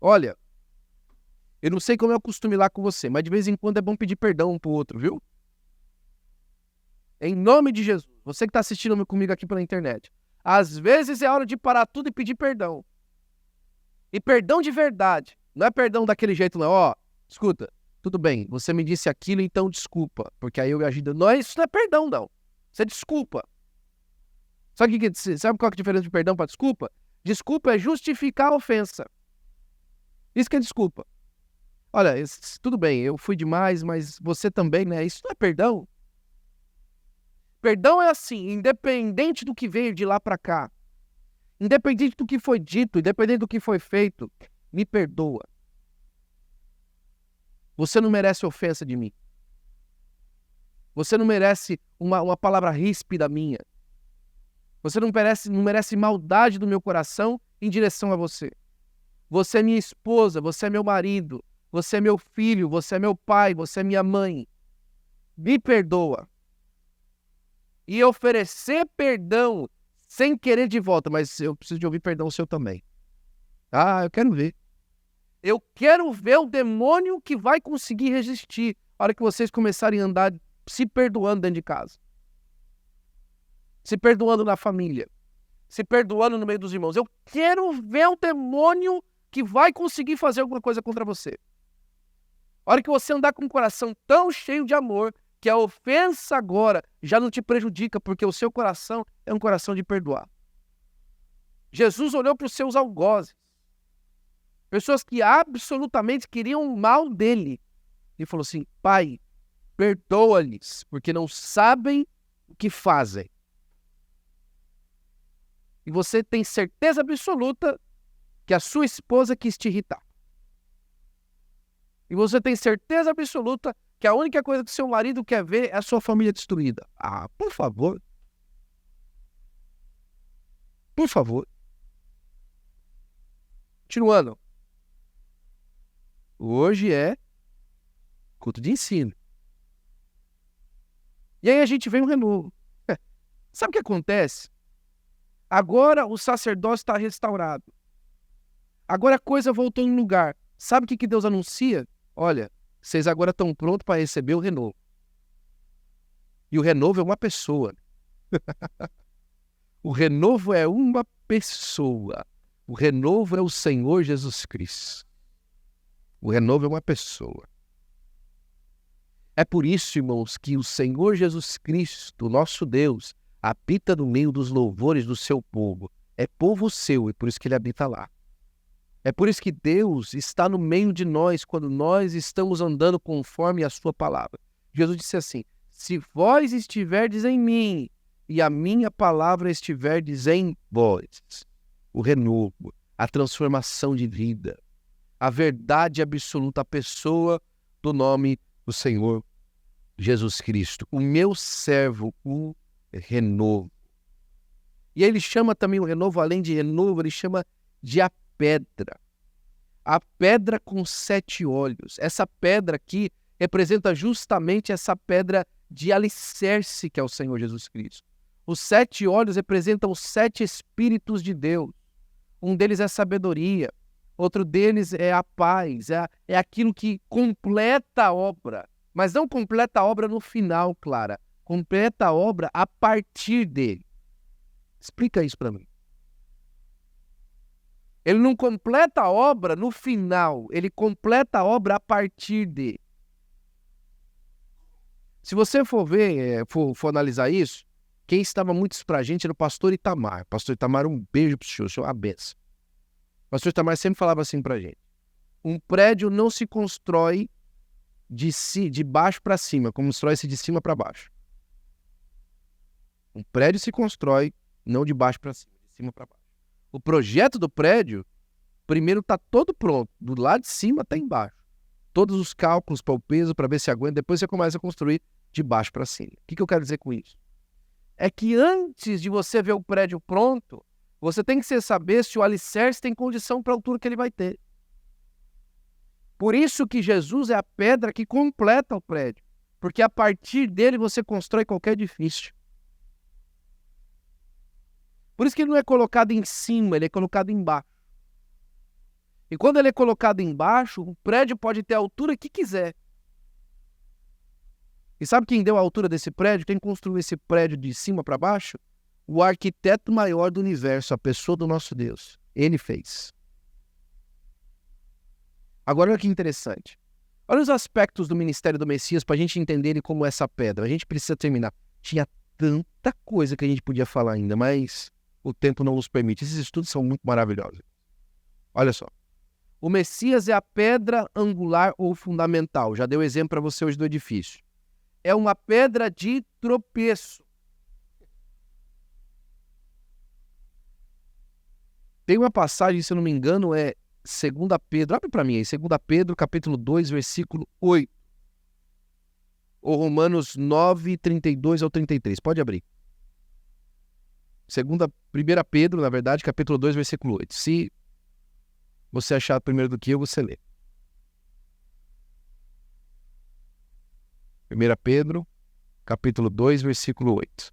Olha, eu não sei como é o costume lá com você, mas de vez em quando é bom pedir perdão um pro outro, viu? Em nome de Jesus. Você que está assistindo comigo aqui pela internet. Às vezes é hora de parar tudo e pedir perdão. E perdão de verdade. Não é perdão daquele jeito, não. Ó, escuta, tudo bem, você me disse aquilo, então desculpa. Porque aí eu agi... Não, isso não é perdão, não. Isso é desculpa. Sabe qual que é a diferença de perdão para desculpa? Desculpa é justificar a ofensa. Isso que é desculpa. Olha, tudo bem, eu fui demais, mas você também, né? Isso não é perdão. Perdão é assim, independente do que veio de lá para cá, independente do que foi dito, independente do que foi feito, me perdoa. Você não merece ofensa de mim. Você não merece uma palavra ríspida minha. Você não merece maldade do meu coração em direção a você. Você é minha esposa, você é meu marido, você é meu filho, você é meu pai, você é minha mãe. Me perdoa. E oferecer perdão sem querer de volta, mas eu preciso de ouvir perdão seu também. Ah, eu quero ver. Eu quero ver o demônio que vai conseguir resistir na hora que vocês começarem a andar se perdoando dentro de casa. Se perdoando na família. Se perdoando no meio dos irmãos. Eu quero ver o demônio que vai conseguir fazer alguma coisa contra você. A hora que você andar com um coração tão cheio de amor, que a ofensa agora já não te prejudica, porque o seu coração é um coração de perdoar. Jesus olhou para os seus algozes, pessoas que absolutamente queriam o mal dele, e falou assim: Pai, perdoa-lhes, porque não sabem o que fazem. E você tem certeza absoluta que a sua esposa quis te irritar. E você tem certeza absoluta que a única coisa que seu marido quer ver é a sua família destruída. Ah, por favor. Por favor. Continuando. Hoje é culto de ensino. E aí a gente vem um renovo. Sabe o que acontece? Agora o sacerdócio está restaurado. Agora a coisa voltou no lugar. Sabe o que Deus anuncia? Olha, vocês agora estão prontos para receber o renovo. E o renovo é uma pessoa. O renovo é uma pessoa. O renovo é o Senhor Jesus Cristo. O renovo é uma pessoa. É por isso, irmãos, que o Senhor Jesus Cristo, nosso Deus, habita no meio dos louvores do seu povo. É povo seu, e por isso que ele habita lá. É por isso que Deus está no meio de nós quando nós estamos andando conforme a sua palavra. Jesus disse assim: se vós estiverdes em mim e a minha palavra estiverdes em vós, o renovo, a transformação de vida, a verdade absoluta, a pessoa do nome do Senhor Jesus Cristo, o meu servo, o renovo. E ele chama também o renovo, além de renovo, ele chama de a pedra. A pedra com 7 olhos. Essa pedra aqui representa justamente essa pedra de alicerce que é o Senhor Jesus Cristo. Os 7 olhos representam os 7 Espíritos de Deus. Um deles é sabedoria, outro deles é a paz, é aquilo que completa a obra. Mas não completa a obra no final, Clara. Completa a obra a partir dele. Explica isso para mim. Ele não completa a obra no final, ele completa a obra a partir dele. Se você for ver, for analisar isso, quem estava muito isso pra gente era o pastor Itamar. Pastor Itamar, um beijo pro senhor, uma benção. O pastor Itamar sempre falava assim pra gente: um prédio não se constrói de baixo para cima, constrói-se de cima para baixo. Um prédio se constrói não de baixo para cima, de cima para baixo. O projeto do prédio, primeiro está todo pronto, do lado de cima até embaixo. Todos os cálculos para o peso, para ver se aguenta, depois você começa a construir de baixo para cima. O que eu quero dizer com isso? É que antes de você ver o prédio pronto, você tem que saber se o alicerce tem condição para a altura que ele vai ter. Por isso que Jesus é a pedra que completa o prédio, porque a partir dele você constrói qualquer edifício. Por isso que ele não é colocado em cima, ele é colocado embaixo. E quando ele é colocado embaixo, o prédio pode ter a altura que quiser. E sabe quem deu a altura desse prédio? Quem construiu esse prédio de cima para baixo? O arquiteto maior do universo, a pessoa do nosso Deus. Ele fez. Agora olha que interessante. Olha os aspectos do ministério do Messias para a gente entender ele como essa pedra. A gente precisa terminar. Tinha tanta coisa que a gente podia falar ainda, mas o tempo não nos permite. Esses estudos são muito maravilhosos. Olha só. O Messias é a pedra angular ou fundamental. Já dei o exemplo para você hoje do edifício. É uma pedra de tropeço. Tem uma passagem, se eu não me engano, é 2 Pedro. Abre para mim aí. 2 Pedro, capítulo 2, versículo 8. Ou Romanos 9, 32 ao 33. Pode abrir. 1 Pedro, na verdade, capítulo 2, versículo 8. Se você achar primeiro do que eu, você lê. 1 Pedro, capítulo 2, versículo 8.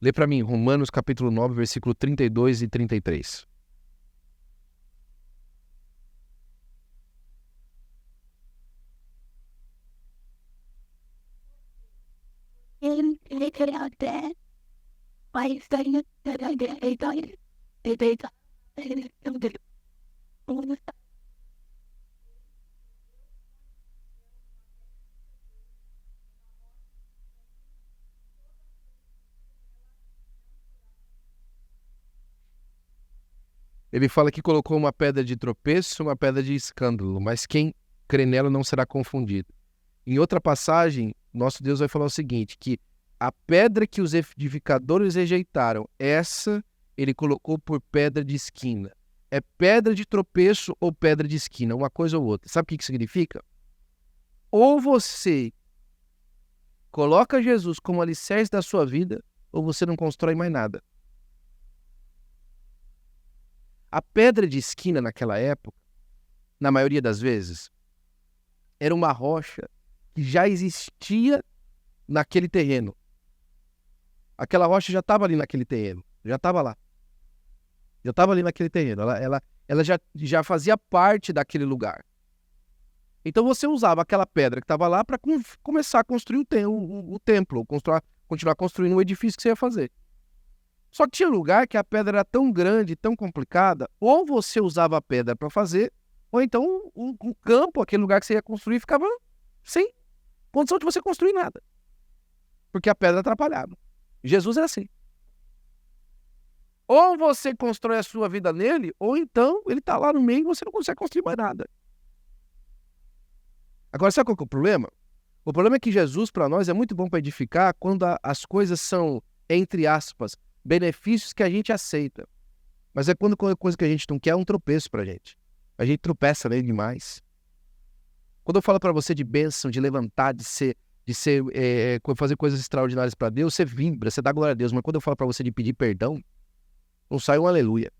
Lê para mim, Romanos capítulo 9, versículo 32 e 33. Ele fala que colocou uma pedra de tropeço, uma pedra de escândalo, mas quem crê nela não será confundido. Em outra passagem, nosso Deus vai falar o seguinte, que a pedra que os edificadores rejeitaram, essa ele colocou por pedra de esquina. É pedra de tropeço ou pedra de esquina, uma coisa ou outra. Sabe o que significa? Ou você coloca Jesus como alicerce da sua vida, ou você não constrói mais nada. A pedra de esquina naquela época, na maioria das vezes, era uma rocha que já existia naquele terreno. Aquela rocha já estava ali naquele terreno, já estava lá. Já estava ali naquele terreno, ela já fazia parte daquele lugar. Então você usava aquela pedra que estava lá para começar a construir o templo, continuar construindo o edifício que você ia fazer. Só que tinha lugar que a pedra era tão grande, tão complicada, ou você usava a pedra para fazer, ou então o campo, aquele lugar que você ia construir, ficava sem condição de você construir nada. Porque a pedra atrapalhava. Jesus é assim. Ou você constrói a sua vida nele, ou então ele está lá no meio e você não consegue construir mais nada. Agora, sabe qual que é o problema? O problema é que Jesus, para nós, é muito bom para edificar quando as coisas são, entre aspas, benefícios que a gente aceita. Mas é quando a coisa que a gente não quer é um tropeço para a gente. A gente tropeça nele demais. Quando eu falo para você de bênção, de levantar, fazer coisas extraordinárias para Deus, você vibra, você dá glória a Deus. Mas quando eu falo para você de pedir perdão, não sai um aleluia.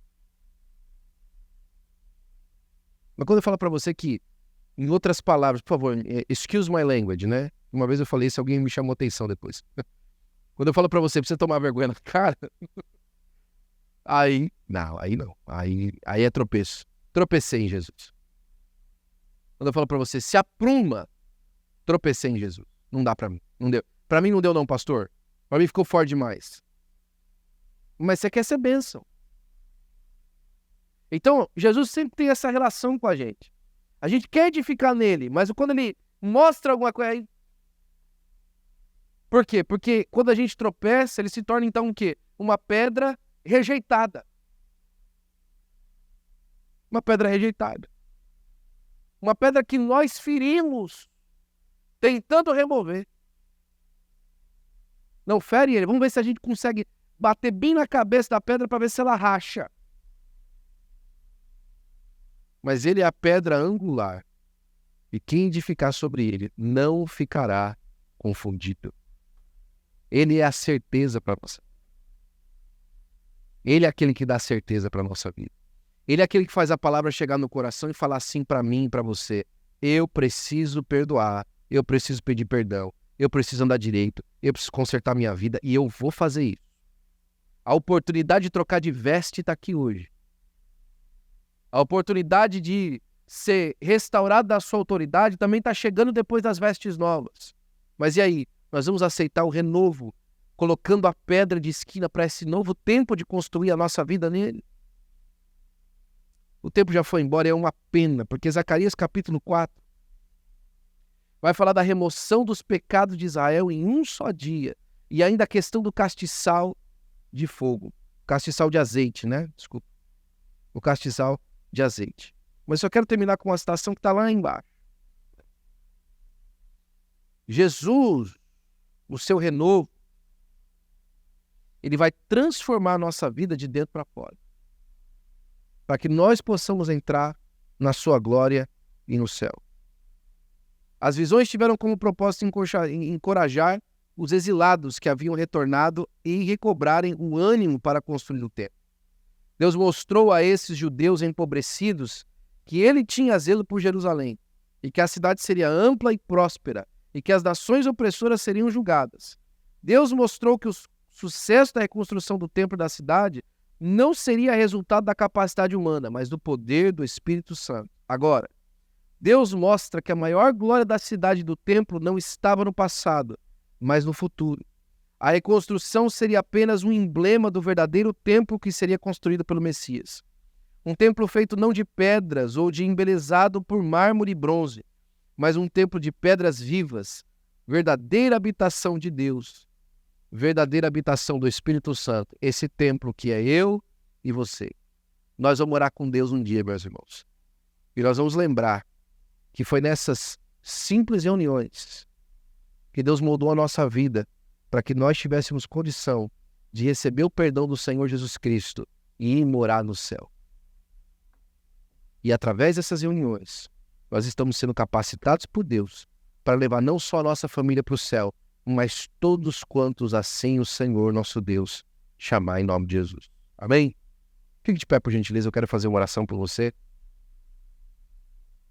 Mas quando eu falo para você que, em outras palavras, por favor, excuse my language, né? Uma vez eu falei isso, alguém me chamou atenção depois. Quando eu falo pra você tomar vergonha na cara, aí não. Aí é tropeço. Tropecei em Jesus. Quando eu falo pra você, se apruma, tropecei em Jesus. Não dá pra mim. Não deu. Pra mim não deu não, pastor. Pra mim ficou forte demais. Mas você quer ser bênção. Então, Jesus sempre tem essa relação com a gente. A gente quer edificar nele, mas quando ele mostra alguma coisa... Por quê? Porque quando a gente tropeça, ele se torna então o quê? Uma pedra rejeitada. Uma pedra rejeitada. Uma pedra que nós ferimos, tentando remover. Não fere ele. Vamos ver se a gente consegue bater bem na cabeça da pedra para ver se ela racha. Mas ele é a pedra angular. E quem edificar sobre ele não ficará confundido. Ele é a certeza para nós. Ele é aquele que dá certeza para a nossa vida. Ele é aquele que faz a palavra chegar no coração e falar assim para mim e para você. Eu preciso perdoar. Eu preciso pedir perdão. Eu preciso andar direito. Eu preciso consertar minha vida e eu vou fazer isso. A oportunidade de trocar de veste está aqui hoje. A oportunidade de ser restaurado da sua autoridade também está chegando depois das vestes novas. Mas e aí? Nós vamos aceitar o renovo, colocando a pedra de esquina para esse novo tempo de construir a nossa vida nele? O tempo já foi embora e é uma pena, porque Zacarias capítulo 4 vai falar da remoção dos pecados de Israel em um só dia. E ainda a questão do castiçal de fogo. Castiçal de azeite, né? Desculpa. O castiçal de azeite. Mas eu quero terminar com uma citação que está lá embaixo. Jesus, o seu renovo, ele vai transformar a nossa vida de dentro para fora. Para que nós possamos entrar na sua glória e no céu. As visões tiveram como propósito encorajar os exilados que haviam retornado e recobrarem o ânimo para construir o templo. Deus mostrou a esses judeus empobrecidos que ele tinha zelo por Jerusalém e que a cidade seria ampla e próspera e que as nações opressoras seriam julgadas. Deus mostrou que o sucesso da reconstrução do templo da cidade não seria resultado da capacidade humana, mas do poder do Espírito Santo. Agora, Deus mostra que a maior glória da cidade e do templo não estava no passado, mas no futuro. A reconstrução seria apenas um emblema do verdadeiro templo que seria construído pelo Messias. Um templo feito não de pedras ou de embelezado por mármore e bronze, mas um templo de pedras vivas, verdadeira habitação de Deus, verdadeira habitação do Espírito Santo, esse templo que é eu e você. Nós vamos morar com Deus um dia, meus irmãos. E nós vamos lembrar que foi nessas simples reuniões que Deus moldou a nossa vida para que nós tivéssemos condição de receber o perdão do Senhor Jesus Cristo e ir morar no céu. E através dessas reuniões, nós estamos sendo capacitados por Deus para levar não só a nossa família para o céu, mas todos quantos assim o Senhor, nosso Deus, chamar em nome de Jesus. Amém? Fique de pé, por gentileza, eu quero fazer uma oração por você.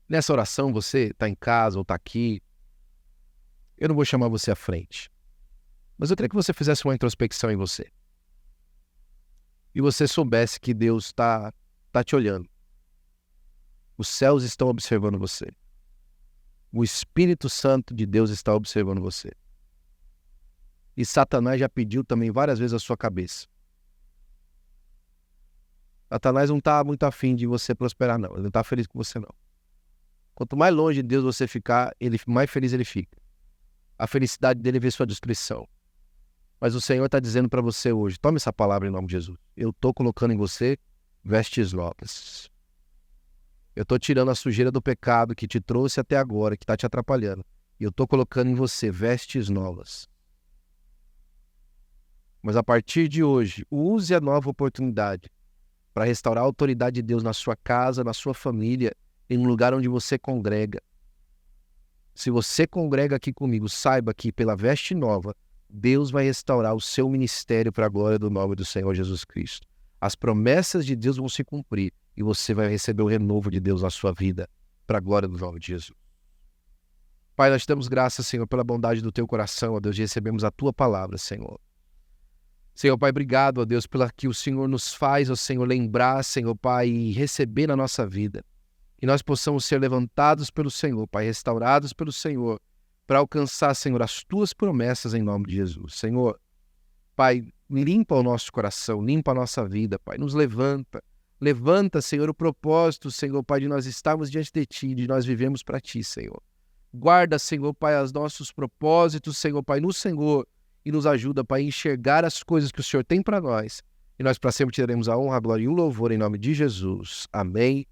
Nessa oração, você está em casa ou está aqui, eu não vou chamar você à frente, mas eu queria que você fizesse uma introspecção em você. E você soubesse que Deus está te olhando. Os céus estão observando você. O Espírito Santo de Deus está observando você. E Satanás já pediu também várias vezes a sua cabeça. Satanás não está muito afim de você prosperar, não. Ele não está feliz com você, não. Quanto mais longe de Deus você ficar, mais feliz ele fica. A felicidade dele é ver sua destruição. Mas o Senhor está dizendo para você hoje, tome essa palavra em nome de Jesus. Eu estou colocando em você vestes novas. Eu estou tirando a sujeira do pecado que te trouxe até agora, que está te atrapalhando. E eu estou colocando em você vestes novas. Mas a partir de hoje, use a nova oportunidade para restaurar a autoridade de Deus na sua casa, na sua família, em um lugar onde você congrega. Se você congrega aqui comigo, saiba que pela veste nova, Deus vai restaurar o seu ministério para a glória do nome do Senhor Jesus Cristo. As promessas de Deus vão se cumprir e você vai receber o renovo de Deus na sua vida para a glória do nome de Jesus. Pai, nós te damos graças, Senhor, pela bondade do teu coração, ó Deus, de recebemos a tua palavra, Senhor. Senhor Pai, obrigado, ó Deus, pela que o Senhor nos faz, ó Senhor, lembrar, Senhor Pai, e receber na nossa vida. Que nós possamos ser levantados pelo Senhor, Pai, restaurados pelo Senhor, para alcançar, Senhor, as tuas promessas em nome de Jesus. Senhor, Pai, limpa o nosso coração, limpa a nossa vida, Pai, nos levanta. Levanta, Senhor, o propósito, Senhor, Pai, de nós estarmos diante de Ti, de nós vivemos para Ti, Senhor. Guarda, Senhor, Pai, os nossos propósitos, Senhor, Pai, no Senhor, e nos ajuda, Pai, a enxergar as coisas que o Senhor tem para nós. E nós para sempre te daremos a honra, a glória e o louvor em nome de Jesus. Amém